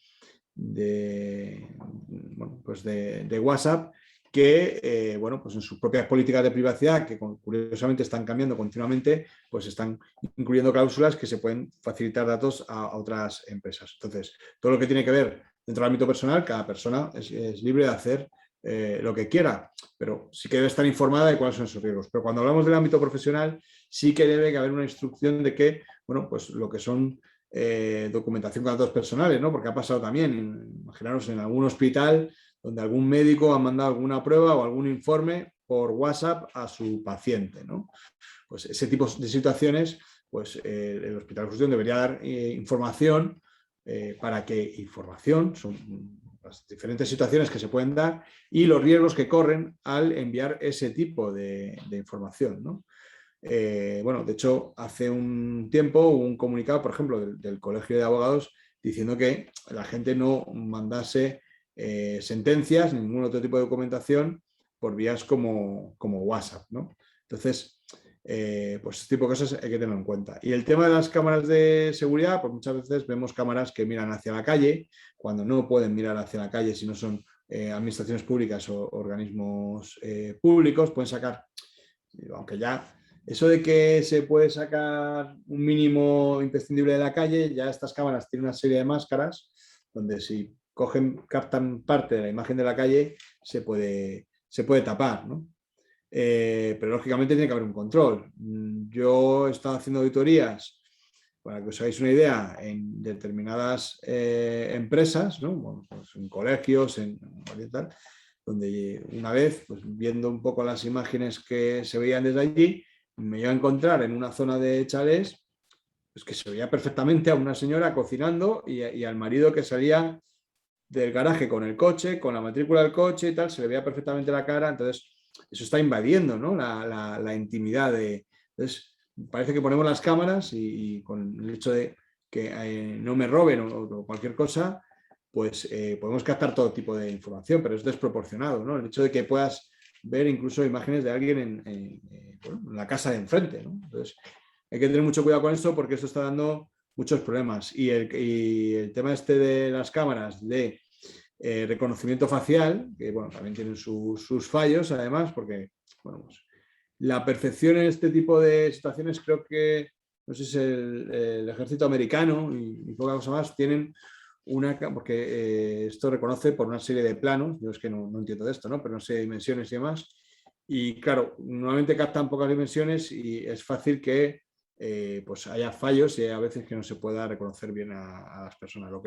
WhatsApp que, bueno, pues en sus propias políticas de privacidad, que curiosamente están cambiando continuamente, pues están incluyendo cláusulas que se pueden facilitar datos a otras empresas. Entonces, todo lo que tiene que ver dentro del ámbito personal, cada persona es libre de hacer lo que quiera, pero sí que debe estar informada de cuáles son esos riesgos. Pero cuando hablamos del ámbito profesional, sí que debe haber una instrucción de que, bueno, pues lo que son documentación con datos personales, ¿no? Porque ha pasado también, imaginaros, en algún hospital donde algún médico ha mandado alguna prueba o algún informe por WhatsApp a su paciente, ¿no? Pues ese tipo de situaciones, pues el Hospital de Fusión debería dar información para que son las diferentes situaciones que se pueden dar y los riesgos que corren al enviar ese tipo de información, ¿no? Bueno, de hecho, hace un tiempo hubo un comunicado, por ejemplo, del Colegio de Abogados diciendo que la gente no mandase sentencias, ningún otro tipo de documentación por vías como WhatsApp, ¿no? Entonces, pues este tipo de cosas hay que tenerlo en cuenta. Y el tema de las cámaras de seguridad, pues muchas veces vemos cámaras que miran hacia la calle, cuando no pueden mirar hacia la calle si no son administraciones públicas o organismos públicos, pueden sacar, aunque ya eso de que se puede sacar un mínimo imprescindible de la calle, ya estas cámaras tienen una serie de máscaras donde si captan parte de la imagen de la calle se puede tapar, ¿no? Pero lógicamente tiene que haber un control. Yo he estado haciendo auditorías, para que os hagáis una idea, en determinadas empresas, ¿no? Bueno, pues en colegios, en tal, donde una vez, pues viendo un poco las imágenes que se veían desde allí, me iba a encontrar en una zona de chalés, pues que se veía perfectamente a una señora cocinando y al marido que salía del garaje con el coche, con la matrícula del coche y tal, se le veía perfectamente la cara. Entonces eso está invadiendo, ¿no? la intimidad de... Entonces parece que ponemos las cámaras y con el hecho de que no me roben o cualquier cosa, pues podemos captar todo tipo de información, pero es desproporcionado, ¿no? El hecho de que puedas ver incluso imágenes de alguien en la casa de enfrente, ¿no? Entonces hay que tener mucho cuidado con esto porque esto está dando muchos problemas. Y el tema este de las cámaras de reconocimiento facial, que bueno, también tienen sus fallos además, porque bueno, pues, la perfección en este tipo de situaciones creo que, no sé si es el ejército americano y poca cosa más, tienen porque esto reconoce por una serie de planos, yo es que no entiendo de esto, ¿no? Pero no sé dimensiones y demás. Y claro, normalmente captan pocas dimensiones y es fácil que pues haya fallos y a veces que no se pueda reconocer bien a las personas. Lo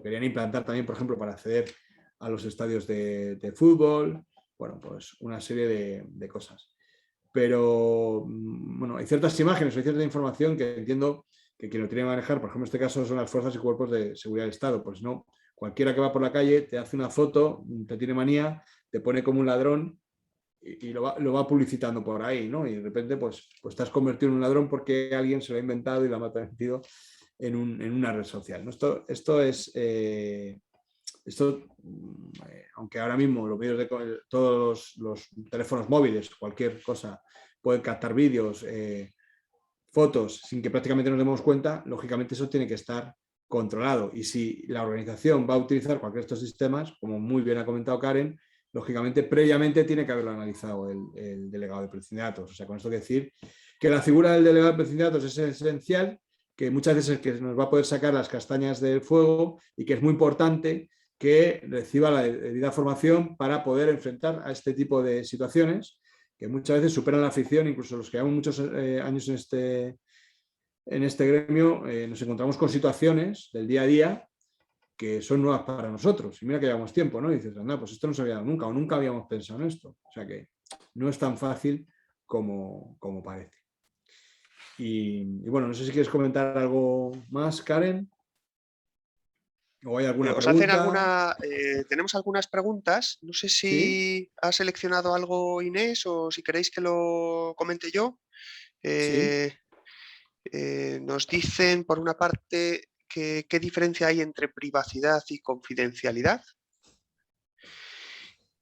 querían implantar también, por ejemplo, para acceder a los estadios de fútbol. Bueno, pues una serie de cosas. Pero bueno, hay ciertas imágenes, hay cierta información que entiendo que quien lo tiene que manejar, por ejemplo, en este caso son las fuerzas y cuerpos de seguridad del Estado. Pues no, cualquiera que va por la calle te hace una foto, te tiene manía, te pone como un ladrón y lo va publicitando por ahí, ¿no? Y de repente pues te has convertido en un ladrón porque alguien se lo ha inventado y lo ha metido en una red social, ¿no? Esto es... aunque ahora mismo los vídeos de todos los teléfonos móviles, cualquier cosa, pueden captar vídeos, fotos, sin que prácticamente nos demos cuenta, lógicamente eso tiene que estar controlado. Y si la organización va a utilizar cualquiera de estos sistemas, como muy bien ha comentado Karen, lógicamente previamente tiene que haberlo analizado el delegado de protección de datos. O sea, con esto quiero decir que la figura del delegado de protección de datos es esencial, que muchas veces es que nos va a poder sacar las castañas del fuego y que es muy importante que reciba la debida formación para poder enfrentar a este tipo de situaciones que muchas veces superan la ficción. Incluso los que llevamos muchos años en este gremio nos encontramos con situaciones del día a día que son nuevas para nosotros. Y mira que llevamos tiempo, ¿no? Y dices, anda, pues esto no se había dado nunca o nunca habíamos pensado en esto. O sea que no es tan fácil como parece. Y bueno, no sé si quieres comentar algo más, Karen. ¿O hay alguna pregunta? Tenemos algunas preguntas. No sé si ¿Sí? ha seleccionado algo Inés o si queréis que lo comente yo. Sí. Nos dicen, por una parte, qué diferencia hay entre privacidad y confidencialidad.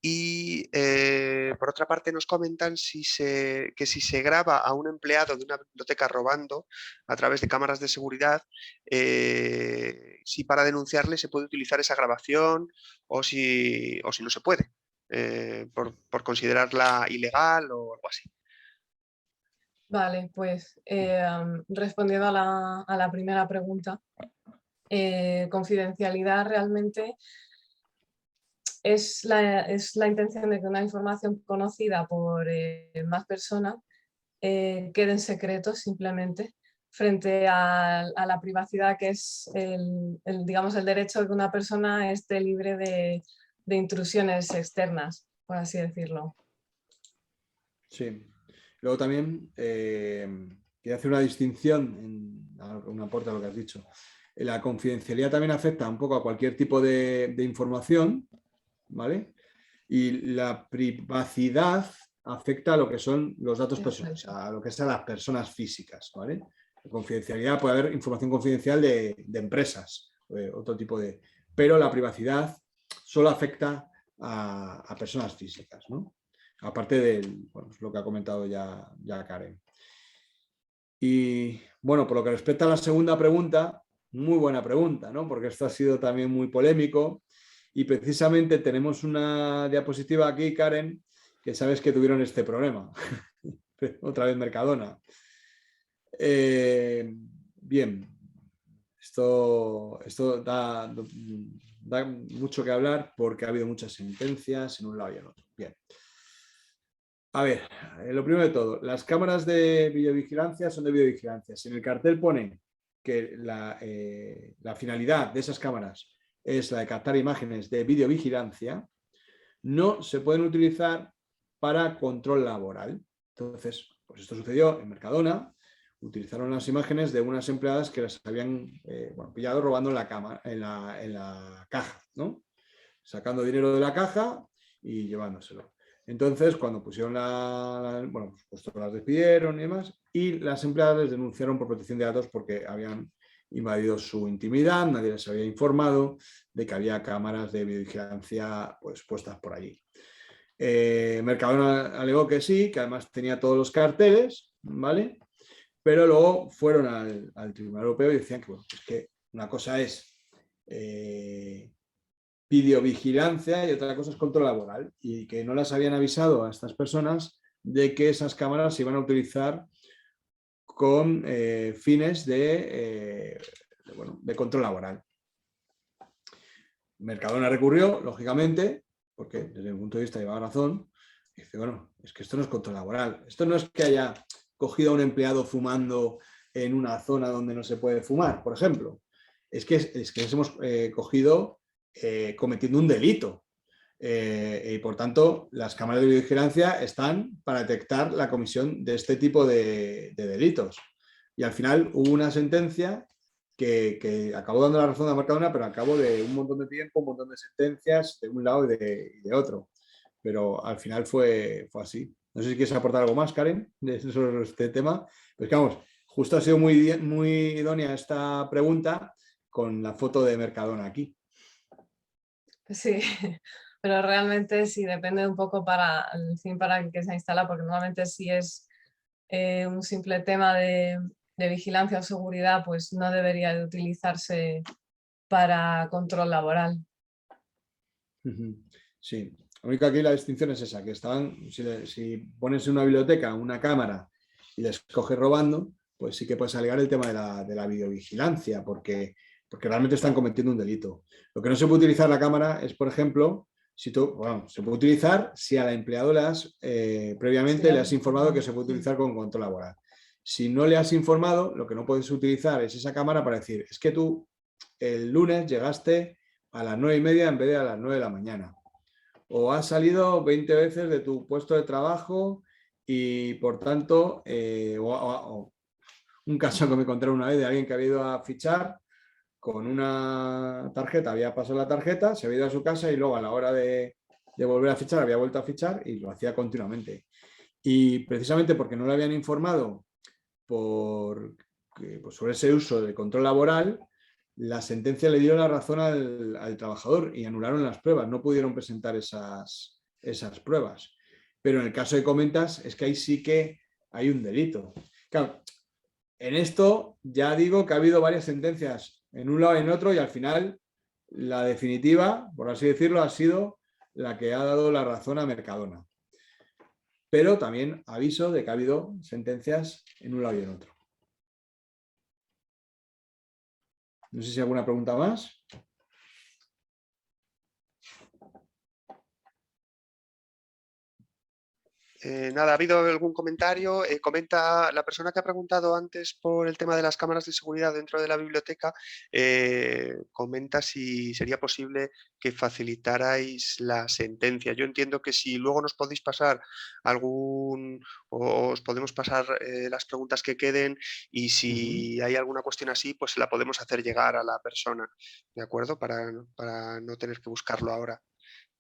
Y por otra parte nos comentan que si se graba a un empleado de una biblioteca robando a través de cámaras de seguridad, si para denunciarle se puede utilizar esa grabación o si no se puede, por considerarla ilegal o algo así. Vale, pues respondiendo a la primera pregunta, confidencialidad realmente es la intención de que una información conocida por más personas quede en secreto simplemente, frente a la privacidad, que es digamos, el derecho de que una persona esté libre de intrusiones externas, por así decirlo. Sí. Luego también quería hacer una distinción, un aporte a lo que has dicho. La confidencialidad también afecta un poco a cualquier tipo de información, ¿vale? Y la privacidad afecta a lo que son los datos personales, a lo que son las personas físicas, ¿vale? La confidencialidad, puede haber información confidencial de empresas otro tipo de... Pero la privacidad solo afecta a personas físicas, ¿no? Aparte de bueno, lo que ha comentado ya Karen. Y bueno, por lo que respecta a la segunda pregunta, muy buena pregunta, ¿no? Porque esto ha sido también muy polémico y precisamente tenemos una diapositiva aquí, Karen, que sabes que tuvieron este problema. Otra vez Mercadona. Bien, esto da mucho que hablar porque ha habido muchas sentencias en un lado y en otro. Bien. A ver, lo primero de todo, las cámaras de videovigilancia son de videovigilancia. Si en el cartel pone que la finalidad de esas cámaras es la de captar imágenes de videovigilancia, no se pueden utilizar para control laboral. Entonces, pues esto sucedió en Mercadona. Utilizaron las imágenes de unas empleadas que las habían pillado robando en la caja, ¿no? Sacando dinero de la caja y llevándoselo. Entonces, cuando pusieron pues las despidieron y demás, y las empleadas les denunciaron por protección de datos porque habían invadido su intimidad, nadie les había informado de que había cámaras de videovigilancia pues, puestas por allí. Mercadona alegó que sí, que además tenía todos los carteles, ¿vale? Pero luego fueron al Tribunal Europeo y decían que, bueno, pues que una cosa es videovigilancia y otra cosa es control laboral y que no las habían avisado a estas personas de que esas cámaras se iban a utilizar con fines de control laboral. Mercadona recurrió, lógicamente, porque desde mi punto de vista llevaba razón, y dice, bueno, es que esto no es control laboral, esto no es que haya cogido a un empleado fumando en una zona donde no se puede fumar, por ejemplo, es que les hemos cogido cometiendo un delito. Y por tanto, las cámaras de videovigilancia están para detectar la comisión de este tipo de delitos. Y al final hubo una sentencia que acabó dando la razón a Mercadona, pero al cabo de un montón de tiempo, un montón de sentencias de un lado y de otro. Pero al final fue así. No sé si quieres aportar algo más, Karen, sobre este tema. Pues que vamos, justo ha sido muy idónea esta pregunta con la foto de Mercadona aquí. Sí, pero realmente sí depende un poco para el fin para el que se instala, porque normalmente si es un simple tema de vigilancia o seguridad, pues no debería de utilizarse para control laboral. Sí, la única aquí la distinción es esa, que si pones en una biblioteca una cámara y les coges robando, pues sí que puedes alegar el tema de la videovigilancia, porque realmente están cometiendo un delito. Lo que no se puede utilizar la cámara es, por ejemplo, se puede utilizar si a la empleado previamente le has informado que se puede utilizar con control laboral. Si no le has informado, lo que no puedes utilizar es esa cámara para decir, es que tú el lunes llegaste a las 9:30 en vez de a las 9 de la mañana. O has salido 20 veces de tu puesto de trabajo y por tanto, un caso que me encontré una vez de alguien que había ido a fichar con una tarjeta, había pasado la tarjeta, se había ido a su casa y luego a la hora de volver a fichar había vuelto a fichar y lo hacía continuamente. Y precisamente porque no le habían informado sobre ese uso de control laboral, la sentencia le dio la razón al trabajador y anularon las pruebas, no pudieron presentar esas pruebas. Pero en el caso que comentas es que ahí sí que hay un delito. Claro, en esto ya digo que ha habido varias sentencias en un lado y en otro y al final la definitiva, por así decirlo, ha sido la que ha dado la razón a Mercadona. Pero también aviso de que ha habido sentencias en un lado y en otro. No sé si hay alguna pregunta más. Nada, ¿ha habido algún comentario? Comenta la persona que ha preguntado antes por el tema de las cámaras de seguridad dentro de la biblioteca, comenta si sería posible que facilitarais la sentencia. Yo entiendo que si luego nos podéis pasar o os podemos pasar las preguntas que queden y si hay alguna cuestión así, pues se la podemos hacer llegar a la persona, ¿de acuerdo? Para no tener que buscarlo ahora.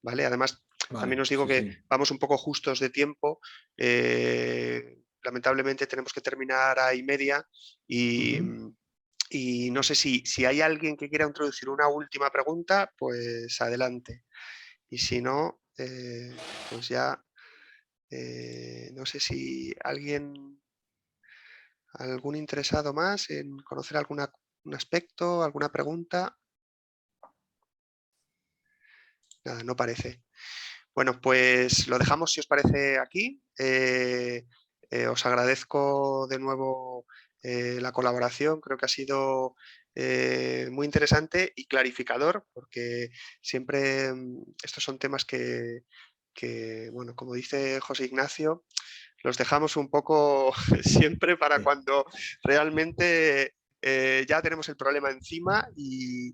¿Vale? Además, también os digo que vamos un poco justos de tiempo. Lamentablemente tenemos que terminar a 1:30 y Y no sé si hay alguien que quiera introducir una última pregunta, pues adelante. Y si no, pues ya no sé si algún interesado más en conocer algún aspecto, alguna pregunta. Nada, no parece. Bueno, pues lo dejamos, si os parece, aquí. Os agradezco de nuevo la colaboración. Creo que ha sido muy interesante y clarificador, porque siempre estos son temas que, bueno, como dice José Ignacio, los dejamos un poco siempre para Sí. cuando realmente ya tenemos el problema encima y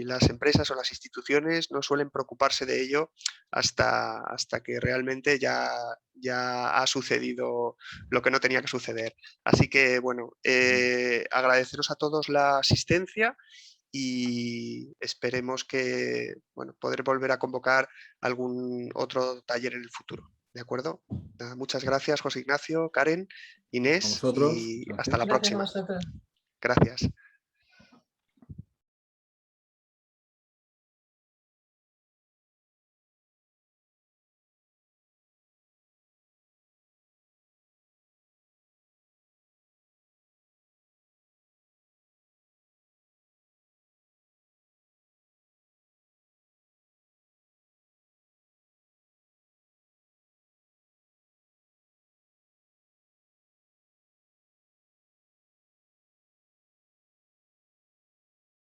las empresas o las instituciones no suelen preocuparse de ello hasta que realmente ya ha sucedido lo que no tenía que suceder. Así que, bueno, agradeceros a todos la asistencia y esperemos que, bueno, poder volver a convocar algún otro taller en el futuro. ¿De acuerdo? Nada, muchas gracias, José Ignacio, Karen, A Inés, vosotros. y hasta Gracias. la Gracias a próxima. vosotros. Gracias.